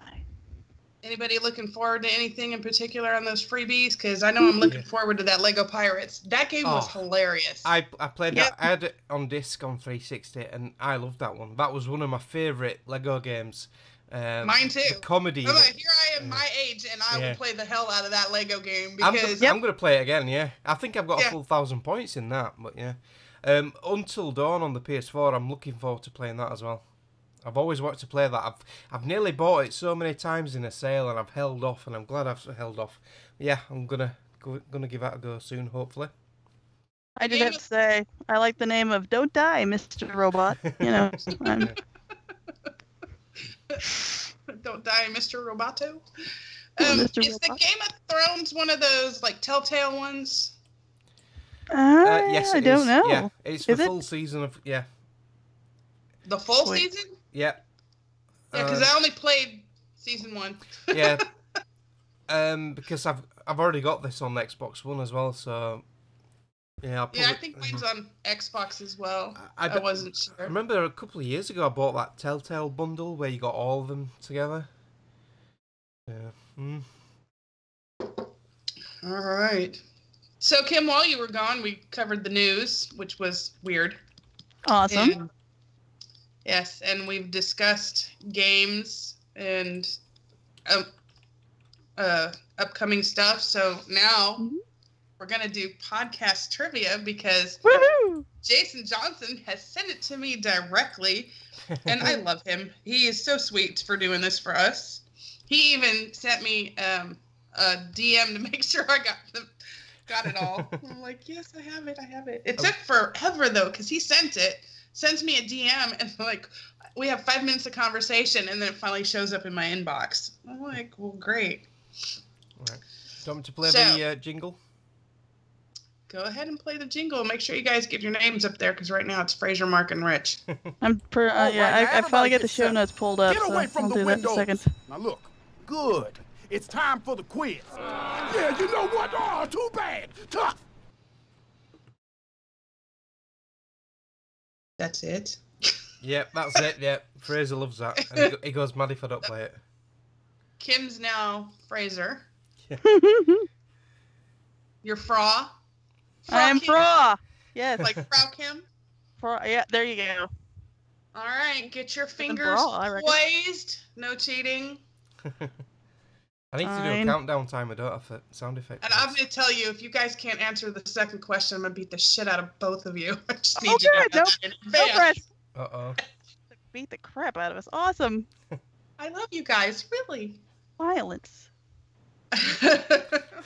Anybody looking forward to anything in particular on those freebies? Because I know I'm looking forward to that Lego Pirates. That game was hilarious. I played that. I had it on disc on 360, and I loved that one. That was one of my favourite Lego games. Mine too. The comedy. Here I am, my age, and I will play the hell out of that Lego game because I'm going to play it again. Yeah, I think I've got a full 1,000 points in that. But yeah, Until Dawn on the PS4. I'm looking forward to playing that as well. I've always wanted to play that. I've nearly bought it so many times in a sale, and I've held off, and I'm glad I've held off. Yeah, I'm gonna give that a go soon, hopefully. I just have to say, I like the name of "Don't Die, Mr. Robot." You know. Don't die, Mr. Roboto. Mr. Is the Game of Thrones one of those like Telltale ones? Yes, I don't know. Yeah, it's the full season of The full season? Yeah. Yeah, because I only played season 1. Yeah. Because I've already got this on the Xbox One as well, so yeah. I think mine's on Xbox as well. I wasn't sure. I remember a couple of years ago I bought that Telltale bundle where you got all of them together. Yeah. All right. So Kim, while you were gone, we covered the news, which was weird. Awesome. Yes, and we've discussed games and upcoming stuff. So now we're going to do podcast trivia because Jason Johnson has sent it to me directly, and I love him. He is so sweet for doing this for us. He even sent me a DM to make sure I got it all. I'm like, yes, I have it. It took forever, though, because he sends me a DM, and like, we have 5 minutes of conversation, and then it finally shows up in my inbox. I'm like, well, great. All right. Do you want me to play the jingle? Go ahead and play the jingle. Make sure you guys get your names up there, because right now it's Fraser, Mark, and Rich. I finally get the show notes pulled up, so I'll do that in a second. Now look, good. It's time for the quiz. Yeah, you know what? Oh, too bad. Tough. That's it? Yep, that's it. Yep, Fraser loves that. And he goes mad if I don't play it. Kim's now Fraser. You're Fra. I'm Fra. Yes. Like Frau Kim? Fra. Yeah, there you go. All right, get your fingers poised. No cheating. I need to do a countdown timer, don't I, for sound effects. And I'm going to tell you, if you guys can't answer the second question, I'm going to beat the shit out of both of you. I just need you to know that in advance. Uh-oh. Beat the crap out of us. Awesome. I love you guys, really. Violence.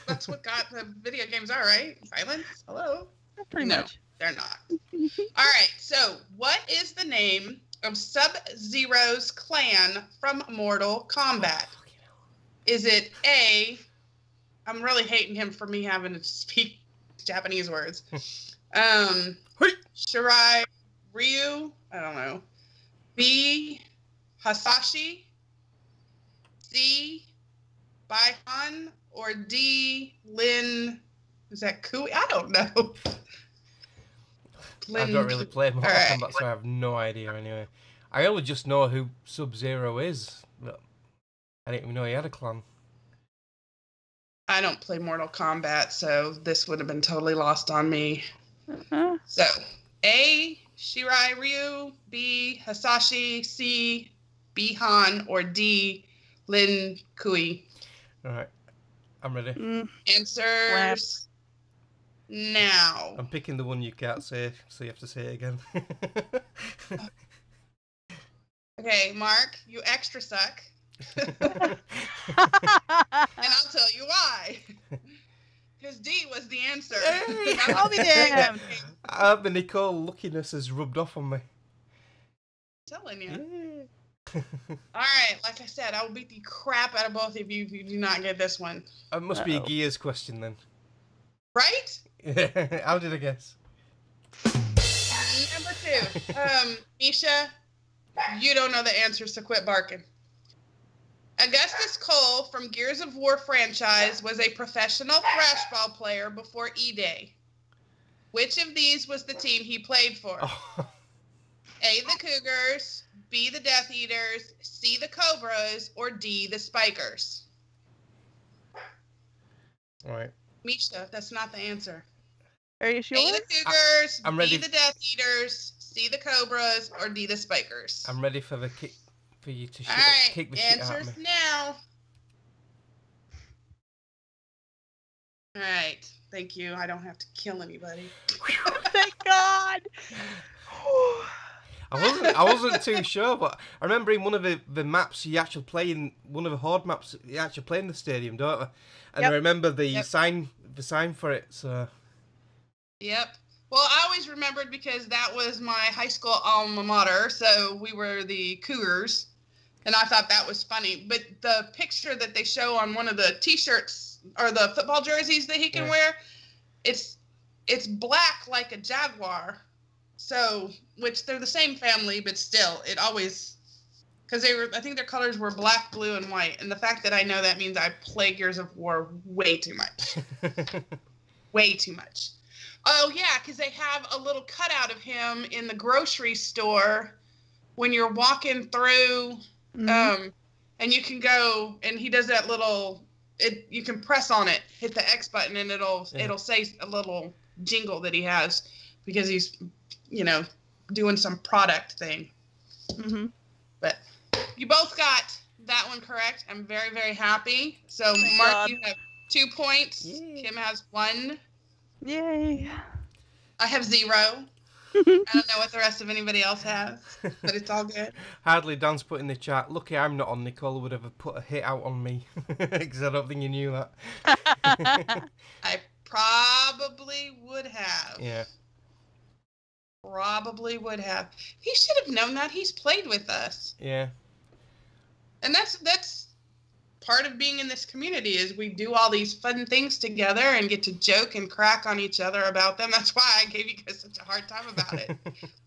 That's what the video games are, right? Violence? Hello? Pretty much. They're not. All right, so what is the name of Sub-Zero's clan from Mortal Kombat? Is it A, I'm really hating him for me having to speak Japanese words. Shirai Ryu, I don't know. B, Hasashi. C, Baihan. Or D, Lin, is that Kui? I don't know. I don't really play Mortal Kombat, so I have no idea anyway. I only just know who Sub-Zero is. But I didn't even know he had a clan. I don't play Mortal Kombat, so this would have been totally lost on me. So, A, Shirai Ryu, B, Hasashi, C, Bihan, or D, Lin Kui. All right, I'm ready. Answers now. I'm picking the one you can't say, so you have to say it again. Okay, Mark, you extra suck. And I'll tell you why. Because D was the answer. Hey, I'll be damned. The Nicole luckiness has rubbed off on me. I'm telling you. All right, like I said, I will beat the crap out of both of you if you do not get this one. It must be a Gears question then. Right? How did I guess? Number 2. Misha, you don't know the answer, so quit barking. Augustus Cole from Gears of War franchise was a professional thrashball player before E-Day. Which of these was the team he played for? Oh. A, the Cougars, B, the Death Eaters, C, the Cobras, or D, the Spikers? All right. Misha, that's not the answer. Are you sure? A, the Cougars, I'm ready. B, the Death Eaters, C, the Cobras, or D, the Spikers? I'm ready for the kick. For you to kick the shit out of me. Answers now. All right. Thank you. I don't have to kill anybody. Thank God. I wasn't too sure, but I remember in one of the maps you actually play in one of the horde maps. You actually play in the stadium, don't you? And I remember the sign for it. So. Yep. Well, I always remembered because that was my high school alma mater, so we were the Cougars, and I thought that was funny. But the picture that they show on one of the T-shirts or the football jerseys that he can wear, it's black like a jaguar, so which they're the same family, but still, it always because I think their colors were black, blue, and white, and the fact that I know that means I play Gears of War way too much, way too much. Oh, yeah, because they have a little cutout of him in the grocery store when you're walking through, and you can go, and he does that little, you can press on it, hit the X button, and it'll say a little jingle that he has because he's, doing some product thing. Mm-hmm. But you both got that one correct. I'm very, very happy. So, thank Mark, God. You have 2 points. Yay. Kim has 1. Yay. I have 0. I don't know what the rest of anybody else has, but it's all good. Hardly Dan's put in the chat, lucky I'm not on. Nicole would have put a hit out on me, because I don't think you knew that. I probably would have. Yeah. Probably would have. He should have known that. He's played with us. Yeah. And that's part of being in this community is we do all these fun things together and get to joke and crack on each other about them. That's why I gave you guys such a hard time about it.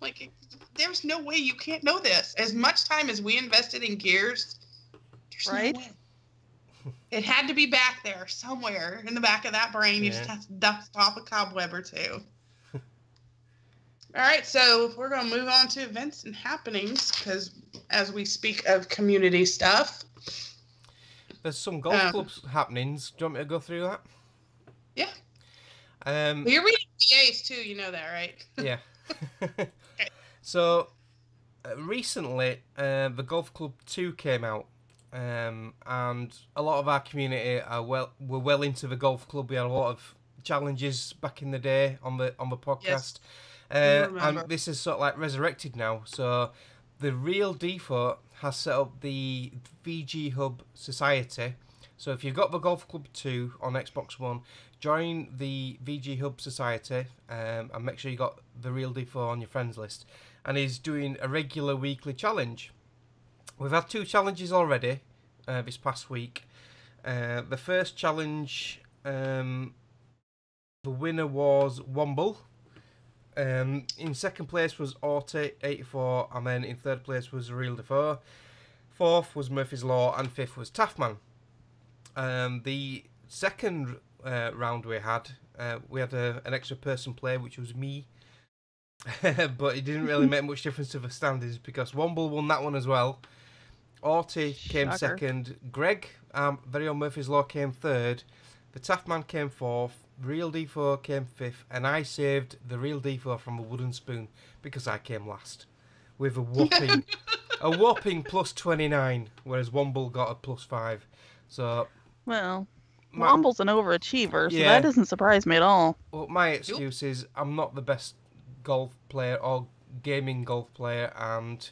Like, there's no way you can't know this. As much time as we invested in Gears, there's no way. It had to be back there somewhere in the back of that brain. You just have to dust off a cobweb or two. All right, so we're going to move on to events and happenings because as we speak of community stuff, there's some golf clubs happenings. Do you want me to go through that? Yeah. Well, you're reading PAs too, you know that, right? Yeah. Okay. So, recently, the Golf Club 2 came out, and a lot of our community were well into the golf club. We had a lot of challenges back in the day on the podcast. Yes. And this is sort of like resurrected now. So, the Real Default has set up the VG Hub Society. So if you've got the Golf Club 2 on Xbox One, join the VG Hub Society and make sure you got the Real Default on your friends list. And he's doing a regular weekly challenge. We've had 2 challenges already this past week. The first challenge, the winner was Womble. In second place was Orty84, and then in third place was Real Defoe. Fourth was Murphy's Law, and fifth was Taffman. The second round we had an extra person play, which was me. But it didn't really make much difference to the standings because Womble won that one as well. Orty came second. Greg, very own Murphy's Law, came third. The Taffman came fourth. Real Defoe came fifth, and I saved the Real Defoe from a wooden spoon because I came last with a whopping plus 29, whereas Womble got a plus 5. So, well, Womble's an overachiever, so that doesn't surprise me at all. Well, my excuse is I'm not the best golf player or gaming golf player, and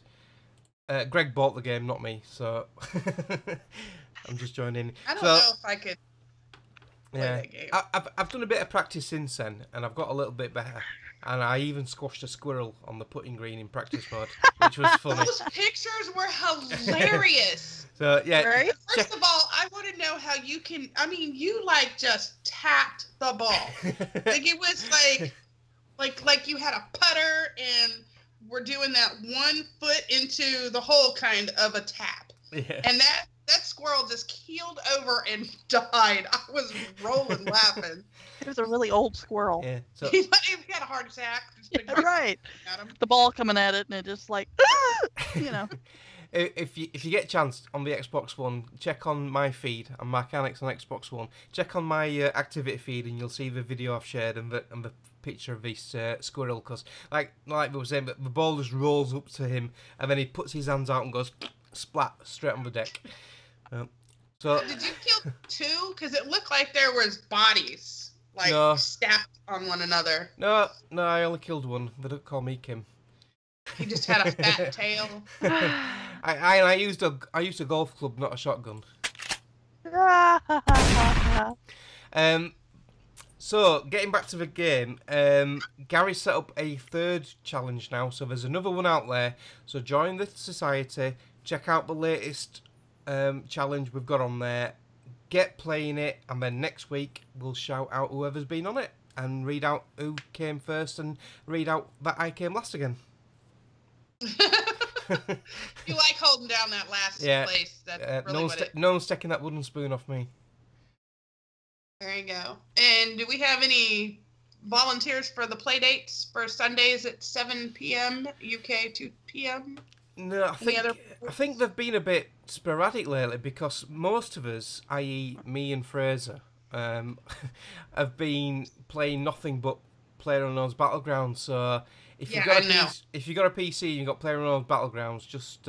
Greg bought the game, not me. So I'm just joining. I don't know if I could. Yeah, I've done a bit of practice since then, and I've got a little bit better. And I even squashed a squirrel on the putting green in practice mode, which was funny. Those pictures were hilarious. So yeah, right? First of all, I want to know how you can. I mean, you just tapped the ball. Like it was like you had a putter and we're doing that 1 foot into the hole kind of a tap. Yeah. And that squirrel just keeled over and died. I was rolling laughing. It was a really old squirrel. Yeah. So he had a heart attack. Yeah, right. The ball coming at it and it just like, If you get a chance on the Xbox One, check on my feed and Mechanics on Xbox One. Check on my activity feed and you'll see the video I've shared and the picture of this squirrel. Because like we were saying, the ball just rolls up to him and then he puts his hands out and goes splat straight on the deck. So did you kill 2? Because it looked like there was bodies stacked on one another. No, I only killed 1. They don't call me Kim. He just had a fat tail. I used a golf club, not a shotgun. So getting back to the game, Gary set up a third challenge now, so there's another one out there. So join the society, check out the latest challenge we've got on there, get playing it, and then next week we'll shout out whoever's been on it and read out who came first and read out that I came last again. You like holding down that last place. That's really no one's taking that wooden spoon off me. There you go. And do we have any volunteers for the play dates for Sundays at 7 p.m. UK 2 p.m.? No, I think they've been a bit sporadic lately because most of us, i.e. me and Fraser, have been playing nothing but PlayerOnNonce Battlegrounds. So if you've got a PC and you've got PlayerOnNonce Battlegrounds, just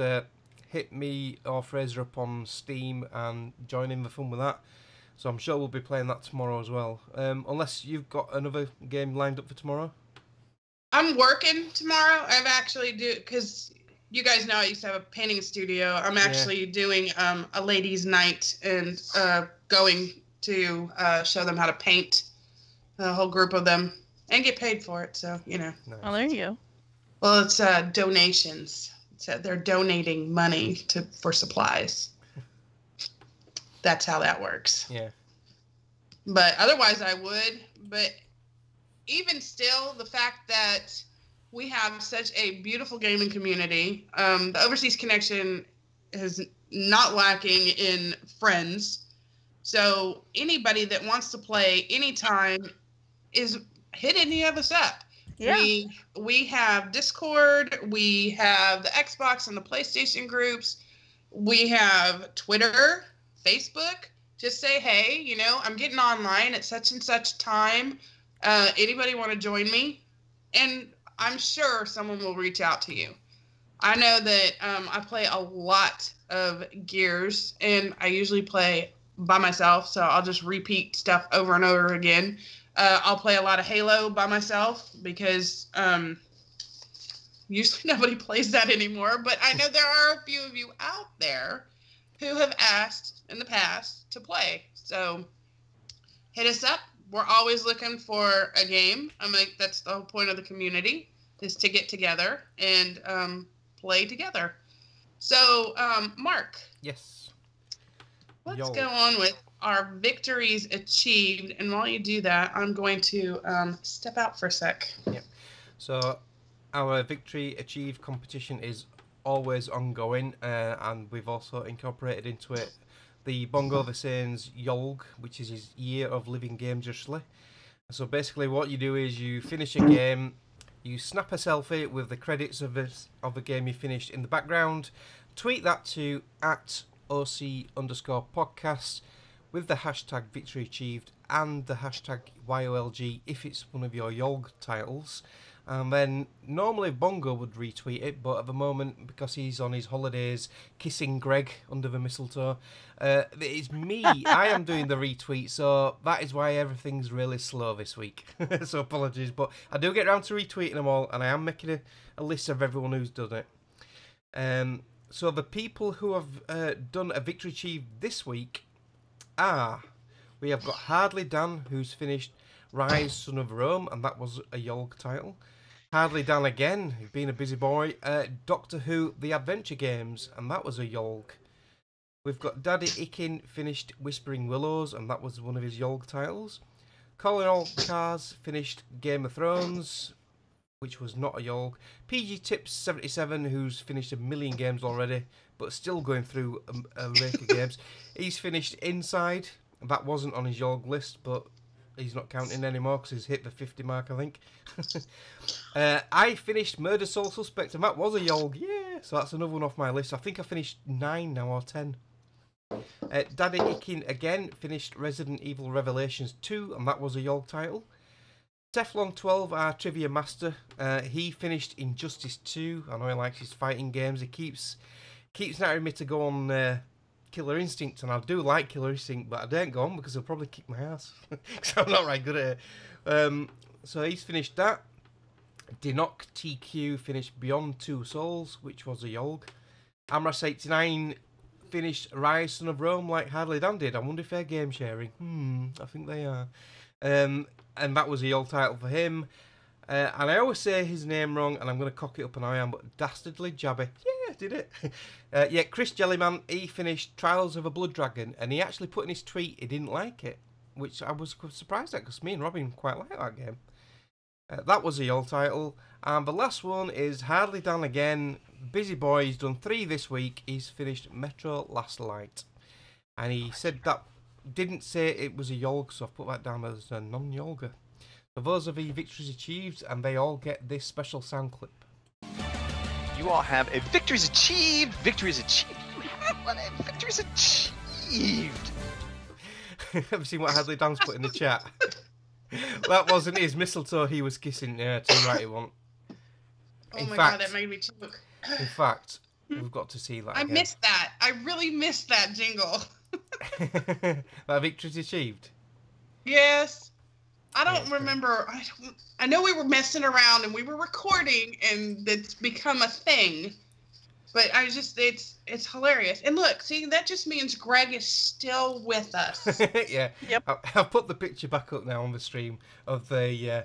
hit me or Fraser up on Steam and join in the fun with that. So I'm sure we'll be playing that tomorrow as well. Unless you've got another game lined up for tomorrow. I'm working tomorrow. I've actually because you guys know I used to have a painting studio. I'm actually doing a ladies' night and going to show them how to paint, a whole group of them, and get paid for it. So Nice. Oh, there you go. Well, it's donations. They're donating money for supplies. That's how that works. Yeah. But otherwise I would. But even still, the fact that we have such a beautiful gaming community, the Overseas Connection is not lacking in friends. So anybody that wants to play anytime is hit any of us up. Yeah. We have Discord. We have the Xbox and the PlayStation groups. We have Twitter, Facebook. Just say, hey, I'm getting online at such and such time. Anybody want to join me? And I'm sure someone will reach out to you. I know that I play a lot of Gears, and I usually play by myself, so I'll just repeat stuff over and over again. I'll play a lot of Halo by myself because usually nobody plays that anymore, but I know there are a few of you out there who have asked in the past to play. So hit us up. We're always looking for a game. That's the whole point of the community, is to get together and play together. So, Mark. Yes. Let's go on with our victories achieved. And while you do that, I'm going to step out for a sec. Yep. So our victory achieved competition is always ongoing, and we've also incorporated into it the Bongo the Sain's YOLG, which is his year of living dangerously. So basically what you do is you finish a game, you snap a selfie with the credits of the game you finished in the background, tweet that to @OC_podcast with the hashtag victory achieved and the hashtag YOLG if it's one of your YOLG titles. And then normally Bongo would retweet it, but at the moment, because he's on his holidays kissing Greg under the mistletoe, it's me. I am doing the retweet, so that is why everything's really slow this week. So apologies, but I do get around to retweeting them all, and I am making a list of everyone who's done it. So the people who have done a victory achieved this week are... We have got Hardly Dan, who's finished Rise, Son of Rome, and that was a YOLG title. Hardly Dan again, who's been a busy boy. Doctor Who, The Adventure Games, and that was a YOLG. We've got Daddy Ikin finished Whispering Willows, and that was one of his YOLG titles. Colin All Cars finished Game of Thrones, which was not a YOLG. PG Tips 77, who's finished 1 million games already, but still going through a rake of games. He's finished Inside. That wasn't on his YOLG list, but he's not counting anymore because he's hit the 50 mark, I think. I finished Murder Soul Suspect, and that was a YOLG. Yeah, so that's another one off my list. I think I finished 9 now, or 10. Daddy Ikin again finished Resident Evil Revelations 2, and that was a YOLG title. Teflon12, our trivia master, he finished Injustice 2. I know he likes his fighting games. He keeps nattering me to go on Killer Instinct, and I do like Killer Instinct, but I don't go on because he'll probably kick my ass because I'm not right good at it. So he's finished that. Dinok TQ finished Beyond Two Souls, which was a Yolg. Amras89 finished Rise Son of Rome like Hardly Dan did. I wonder if they're game sharing. I think they are. And that was a Yolg title for him. And I always say his name wrong, and I'm going to cock it up, and I am, but Dastardly Jabby. Yeah, did it. Yeah, Chris Jellyman, he finished Trials of a Blood Dragon, and he actually put in his tweet he didn't like it, which I was surprised at, because me and Robin quite like that game. That was a Yolg title. And the last one is Hardly Dan again. Busy boy, he's done 3 this week. He's finished Metro Last Light. And he said that, didn't say it was a Yolg, so I've put that down as a non-Yolger. So those are the victories achieved, and they all get this special sound clip. You all have a victories achieved. Victories achieved. What a victories achieved. Have you seen what Hadley Dan's put in the chat? That wasn't his mistletoe he was kissing. Yeah, too right it wasn't. Oh my god, that made me choke. In fact, we've got to see that I again. missed that. I really missed that jingle. That victory's achieved? Yes. I don't remember. I know we were messing around and we were recording and it's become a thing. But it's hilarious. And look, see, that just means Greg is still with us. Yeah. Yep. I've put the picture back up now on the stream of the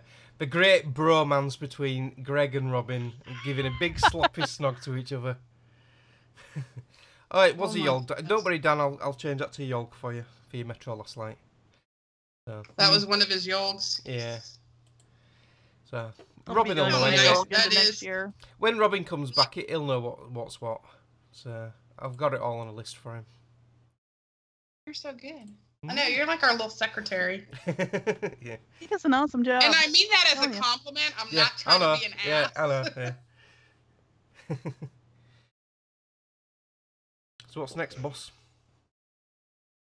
great bromance between Greg and Robin, giving a big sloppy snog to each other. Oh, it was a Yolg. Don't worry, Dan, I'll change that to Yolg for you, for your Metro Last Light. So. That was one of his Yolgs. Yeah. So Robin will know anyway. When Robin comes back, he'll know what's what. So I've got it all on a list for him. You're so good. I know, you're like our little secretary. Yeah. He does an awesome job. And I mean that as a compliment. I'm not trying to be an ass. Yeah, I know. Yeah. So what's next, boss?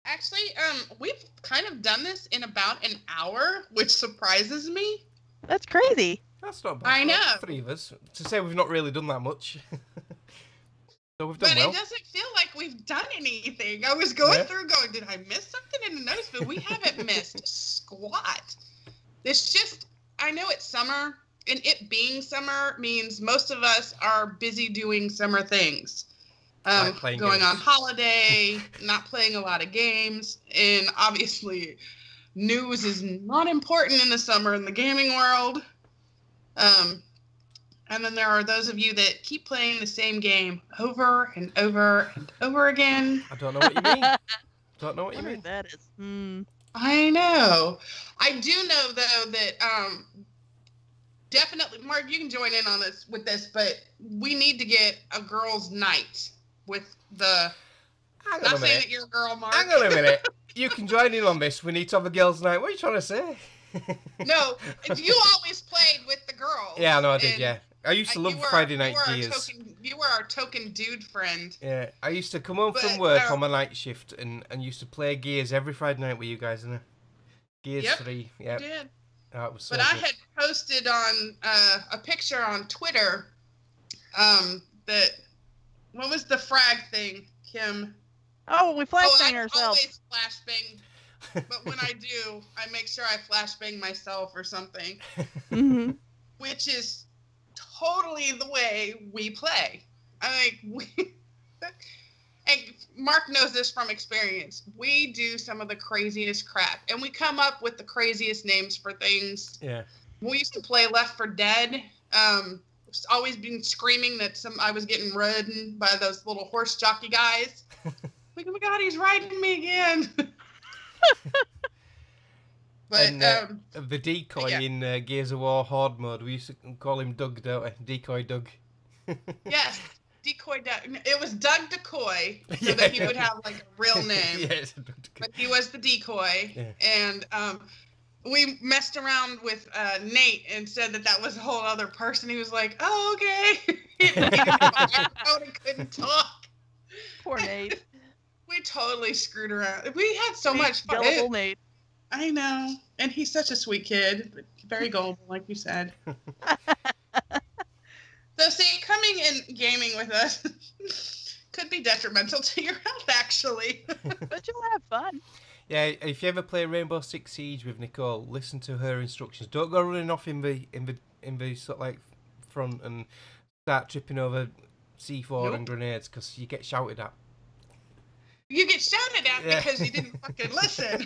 Actually, we've kind of done this in about an hour, which surprises me. That's crazy. That's not bad. I know. 3 of us. To say we've not really done that much. So we've done well. It doesn't feel like we've done anything. I was going through going, did I miss something in the notes? But we haven't missed squat. It's just, I know it's summer, and it being summer means most of us are busy doing summer things. Going on holiday, not playing a lot of games, and obviously news is not important in the summer in the gaming world. And then there are those of you that keep playing the same game over and over and over again. I don't know what you mean. Don't know what you mean. That is. I know. I do know though that definitely, Mark, you can join in on this with this, but we need to get a girls' night with the. Not saying that you're a girl, Mark. Hang on a minute. You can join in on this. We need to have a girls' night. What are you trying to say? No, you always played with the girls. Yeah, I know I did. Yeah, I used to love Friday night Gears. You were our token dude friend. Yeah, I used to come home from work on my night shift and used to play Gears every Friday night with you guys, innit? Gears 3. Yeah, you did. Oh, it was so good. I had posted on a picture on Twitter. That what was the frag thing, Kim? Oh, we flashbang ourselves. I always flashbang. But when I do, I make sure I flashbang myself or something. Mm-hmm. Which is totally the way we play. And Mark knows this from experience. We do some of the craziest crap. And we come up with the craziest names for things. Yeah. We used to play Left 4 Dead. Always been screaming that I was getting ridden by those little horse jockey guys. Like, oh my god, he's riding me again. But and, the decoy in Gears of War Horde mode, we used to call him Doug, don't we? Decoy Doug. Yes, Decoy Doug. It was Doug Decoy, so that he would have like a real name. Yes, but he was the decoy, yeah. And we messed around with Nate and said that was a whole other person. He was like, "Oh, okay." He couldn't talk. Poor Nate. We totally screwed around. We had so much fun. Gullible Nate. I know. And he's such a sweet kid, but very gullible, like you said. So, see, coming and gaming with us could be detrimental to your health, actually. But you'll have fun. Yeah, if you ever play Rainbow Six Siege with Nicole, listen to her instructions. Don't go running off in the sort of like front and start tripping over C4 and grenades because you get shouted at. You get shouted at because you didn't fucking listen.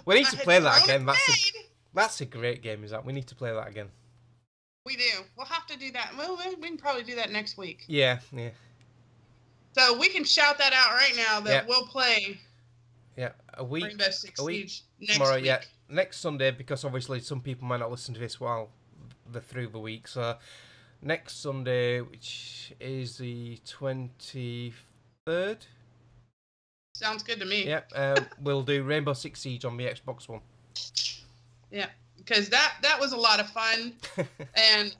We need to play that again. That's a great game, is that? We need to play that again. We do. We'll have to do that. Well, we can probably do that next week. Yeah. So we can shout that out right now that we'll play. Yeah, a week. Rainbow Six Siege next tomorrow. week. Yeah, next Sunday, because obviously some people might not listen to this while they're through the week. So next Sunday, which is the 23rd. Sounds good to me. Yep, we'll do Rainbow Six Siege on the Xbox One. Yeah, because that was a lot of fun, and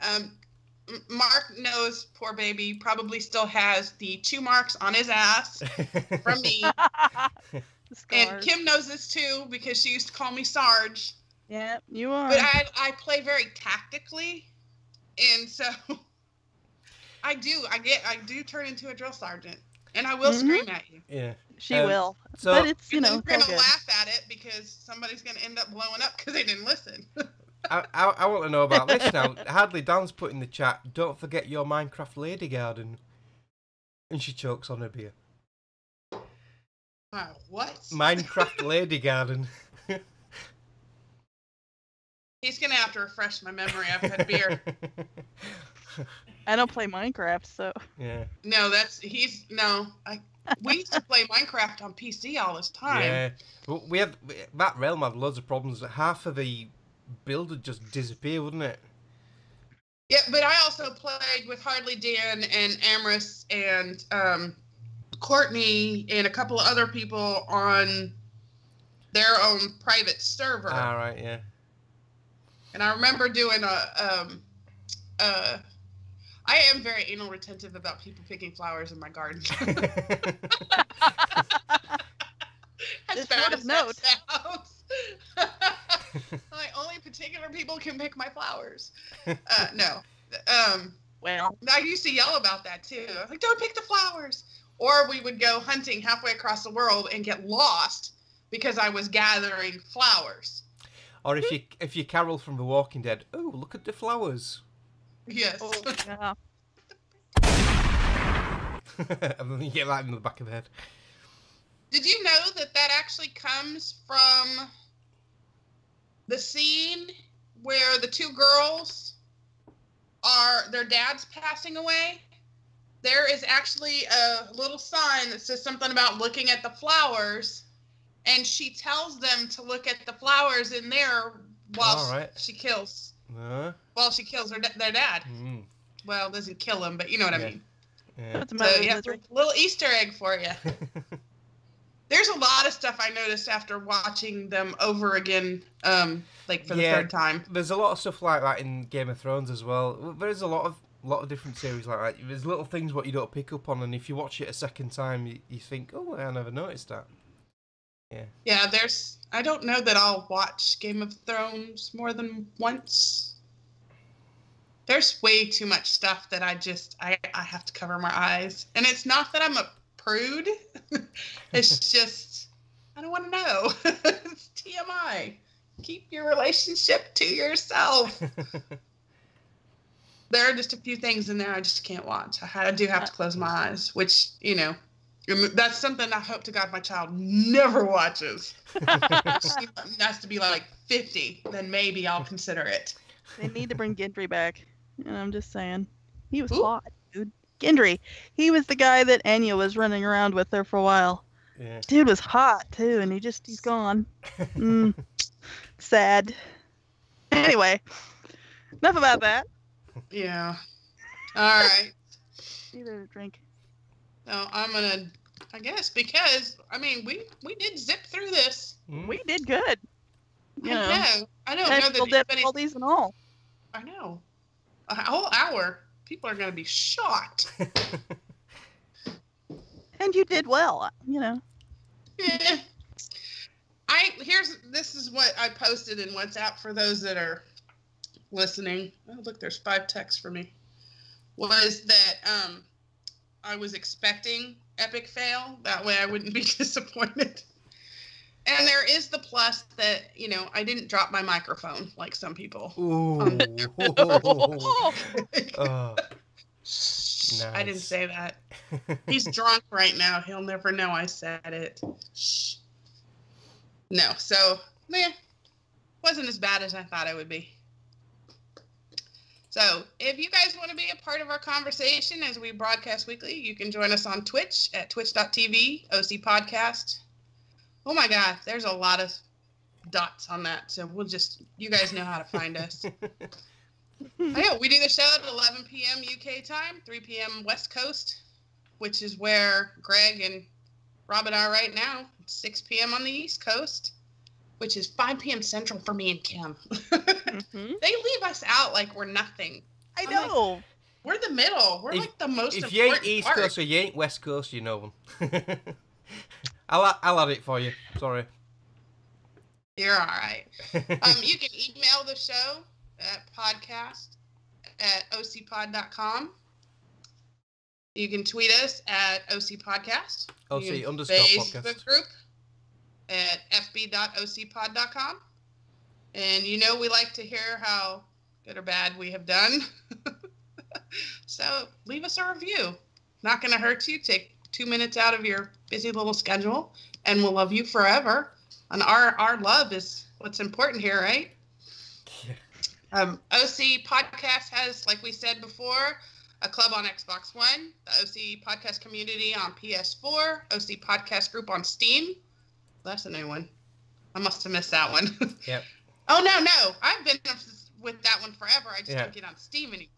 Mark knows, poor baby, probably still has the 2 marks on his ass from me. And Kim knows this too because she used to call me Sarge. Yeah, you are. But I play very tactically, and so I do turn into a drill sergeant, and I will scream at you. Yeah, she will. So, but it's we're gonna laugh at it because somebody's gonna end up blowing up because they didn't listen. I want to know about this now. Hardly Dan's put in the chat, don't forget your Minecraft lady garden. And she chokes on her beer. What? Minecraft lady garden. He's going to have to refresh my memory. I've had beer. I don't play Minecraft, so. Yeah. No, we used to play Minecraft on PC all this time. Yeah. Well, that realm had loads of problems. Half of the build would just disappear, wouldn't it? Yeah, but I also played with Hardly Dan and Amorous and Courtney and a couple of other people on their own private server. Ah, right, yeah. And I remember doing I am very anal retentive about people picking flowers in my garden. As bad as that sounds. Like, only particular people can pick my flowers. No. Well, I used to yell about that too. I was like, don't pick the flowers. Or we would go hunting halfway across the world and get lost because I was gathering flowers. Or if you Carol from The Walking Dead, oh, look at the flowers. Yes. Oh, yeah. And then you get that in the back of the head. Did you know that actually comes from the scene where the 2 girls their dad's passing away? There is actually a little sign that says something about looking at the flowers, and she tells them to look at the flowers in there while she kills. While she kills their dad. Mm. Well, doesn't kill him, but you know what I mean. Yeah. So yeah, it's a little Easter egg for you. There's a lot of stuff I noticed after watching them over again, like for the 3rd time. There's a lot of stuff like that in Game of Thrones as well. There's a lot of different series like that. There's little things what you don't pick up on, and if you watch it a second time, you think, oh, I never noticed that. Yeah. Yeah, I don't know that I'll watch Game of Thrones more than once. There's way too much stuff that I have to cover my eyes. And it's not that I'm a prude. It's just, I don't want to know. It's TMI. Keep your relationship to yourself. There are just a few things in there I just can't watch. I do have to close my eyes, which, that's something I hope to God my child never watches. She has to be like 50, then maybe I'll consider it. They need to bring Gendry back. I'm just saying. He was hot, dude. Gendry. He was the guy that Anya was running around with there for a while. Yeah. Dude was hot, too, and he's gone. Sad. Anyway, enough about that. Yeah. All right. Need a drink. No, I'm gonna, I guess, because, we did zip through this. We did good. I don't know that difficulties and all. I know. A whole hour. People are going to be shocked. And you did well, Yeah. This is what I posted in WhatsApp for those that are listening. Oh, look, there's 5 texts for me. Was that I was expecting epic fail. That way I wouldn't be disappointed. And there is the plus that, I didn't drop my microphone like some people. Ooh. Shh, Nice. I didn't say that. He's drunk right now. He'll never know I said it. Shh. No, so, wasn't as bad as I thought it would be. So, if you guys want to be a part of our conversation as we broadcast weekly, you can join us on Twitch at twitch.tv, OC Podcast. Oh my God, there's a lot of dots on that, so you guys know how to find us. We do the show at 11 p.m. UK time, 3 p.m. West Coast, which is where Greg and Robin are right now. 6 p.m. on the East Coast, which is 5 p.m. Central for me and Kim. They leave us out like we're nothing. I know. Like, we're the middle. We're like the most important part. If you ain't East Coast or you ain't West Coast, you know them. I'll add it for you. Sorry. You're all right. You can email the show at podcast@ocpod.com. You can tweet us at OCPodcast. OC_podcast. Facebook group at fb.ocpod.com. And we like to hear how good or bad we have done. So leave us a review. Not going to hurt you. Take 2 minutes out of your busy little schedule, and we'll love you forever. And our love is what's important here, right? Yeah. OC Podcast has, like we said before, a club on Xbox One, the OC Podcast community on PS4, OC Podcast group on Steam. That's a new one. I must have missed that one. Yep. Oh, no. I've been with that one forever. I just don't get on Steam anymore.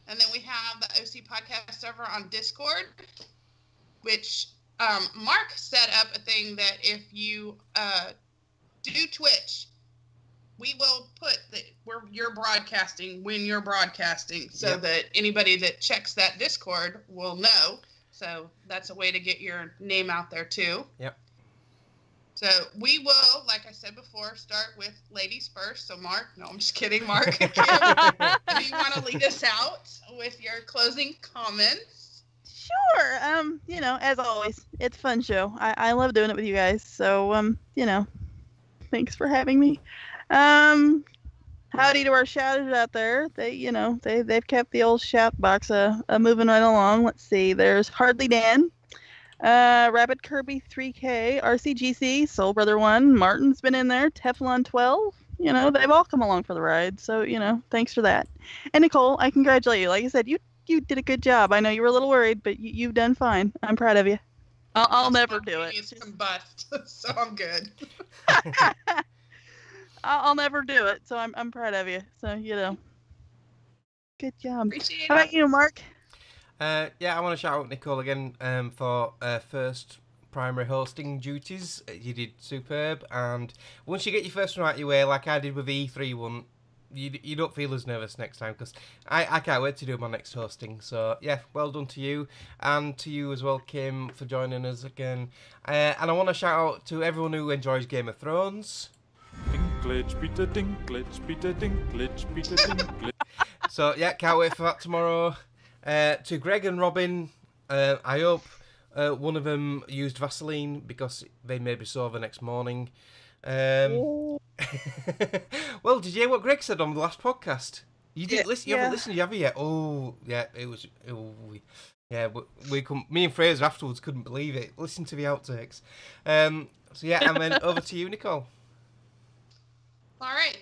And then we have the OC Podcast server on Discord, which Mark set up a thing that if you do Twitch, we will put that you're broadcasting when you're broadcasting, so that anybody that checks that Discord will know. So that's a way to get your name out there too. Yep. So we will, like I said before, start with ladies first. So Mark, no, I'm just kidding, Mark. Kim, do you want to lead us out with your closing comments? Sure. As always, it's a fun show. I love doing it with you guys. So, thanks for having me. Howdy to our shouters out there. They've kept the old shout box moving right along. Let's see. There's Hardly Dan, Rapid Kirby 3K, RCGC, Soul Brother 1, Martin's been in there, Teflon 12. They've all come along for the ride. So, thanks for that. And Nicole, I congratulate you. Like I said, you did a good job. I know you were a little worried, but you've done fine. I'm proud of you. I'll never do it. It's combust, so I'm good. I'll never do it, so I'm proud of you. So, good job. Appreciate How about you, Mark? I want to shout out Nicole again for first primary hosting duties. You did superb, and once you get your first one out your way, like I did with the E3 one, you don't feel as nervous next time, because I can't wait to do my next hosting. So yeah, well done to you, and to you as well, Kim, for joining us again. And I want to shout out to everyone who enjoys Game of Thrones. Dinklage, Peter Dinklage, Peter Dinklage, Peter Dinklage. So yeah, can't wait for that tomorrow. To Greg and Robin, I hope one of them used Vaseline, because they may be sore the next morning. Well, did you hear what Greg said on the last podcast? You didn't listen. You haven't listened, have you yet? Oh, yeah, it was. Oh, yeah, we couldn't. Me and Fraser afterwards couldn't believe it. Listen to the outtakes. So yeah, and then over to you, Nicole. All right.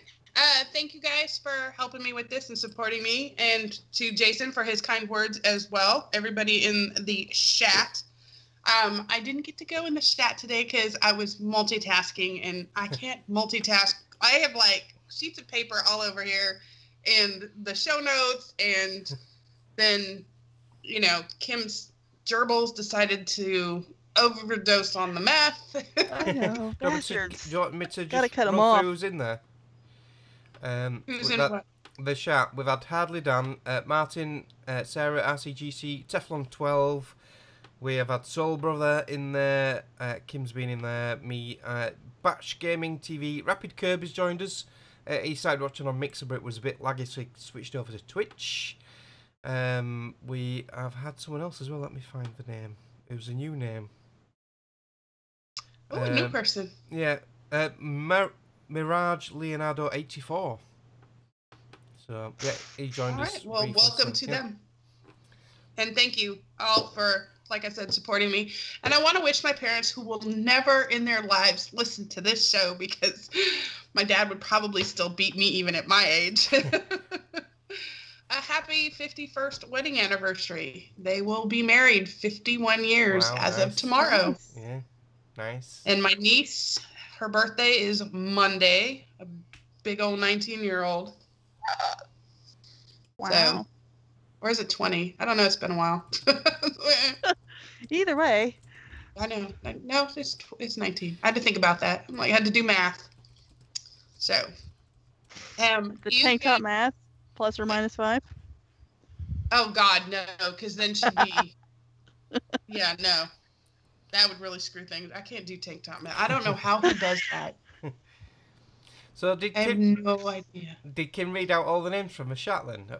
Thank you guys for helping me with this and supporting me, and to Jason for his kind words as well. Everybody in the chat. I didn't get to go in the chat today because I was multitasking, and I can't multitask. I have like sheets of paper all over here and the show notes, and then, Kim's gerbils decided to overdose on the meth. I know. Do you want me to Gotta just cut 'em run off. through who's in there? Who's in what? The chat. We've had Hardly Dan, Martin, Sarah, RCGC, Teflon 12. We have had Soul Brother in there. Kim's been in there. Me, Batch Gaming TV. Rapid Kirby's joined us. He started watching on Mixer, but it was a bit laggy, so he switched over to Twitch. We have had someone else as well. Let me find the name. It was a new name. Oh, a new person. Yeah. Mirage Leonardo 84. So, yeah, he joined us. All right. Well, briefly, welcome to them. And thank you all for, like I said, supporting me. And I want to wish my parents, who will never in their lives listen to this show because my dad would probably still beat me even at my age, a happy 51st wedding anniversary. They will be married 51 years of tomorrow. Nice. Yeah, nice. And my niece, her birthday is Monday, a big old 19-year-old. Wow. So, or is it 20? I don't know. It's been a while. Either way. I know. No, it's 19. I had to think about that. I had to do math. So, the tank top math, plus or minus 5? Oh, God, no, because then she'd be... Yeah, no. That would really screw things. I can't do tank top math. I don't know how he does that. So I have no idea. Did Kim read out all the names from a Shetland?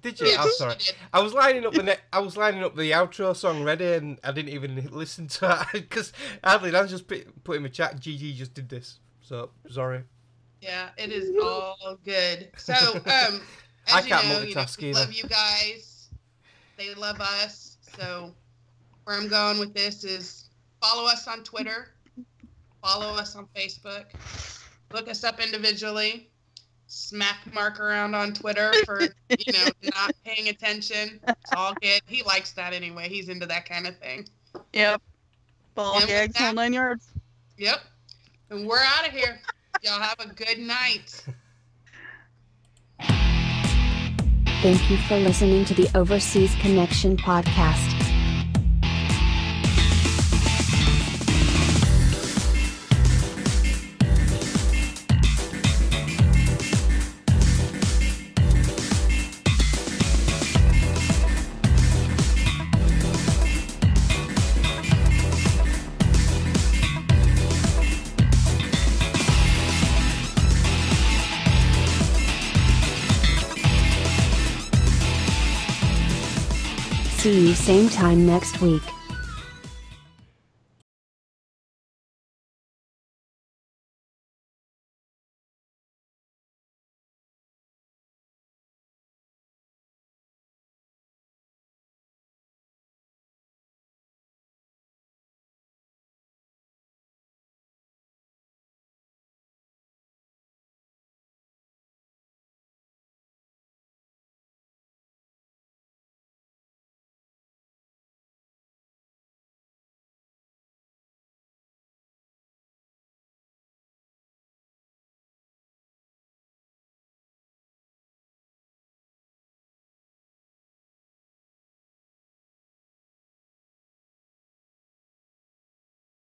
Did you? Yes, I'm sorry. she did. I was lining up the outro song ready, and I didn't even listen to it because Adley, I was just put in the chat. GG just did this, so sorry. Yeah, it is all good. So, I as can't you know, multitask we either. love you guys. They love us. So, where I'm going with this is follow us on Twitter, follow us on Facebook, look us up individually. Smack Mark around on Twitter for, not paying attention. It's all good. He likes that anyway. He's into that kind of thing. Yep. Ball gags, whole 9 yards. Yep. And we're out of here. Y'all have a good night. Thank you for listening to the Overseas Connection podcast. See you same time next week.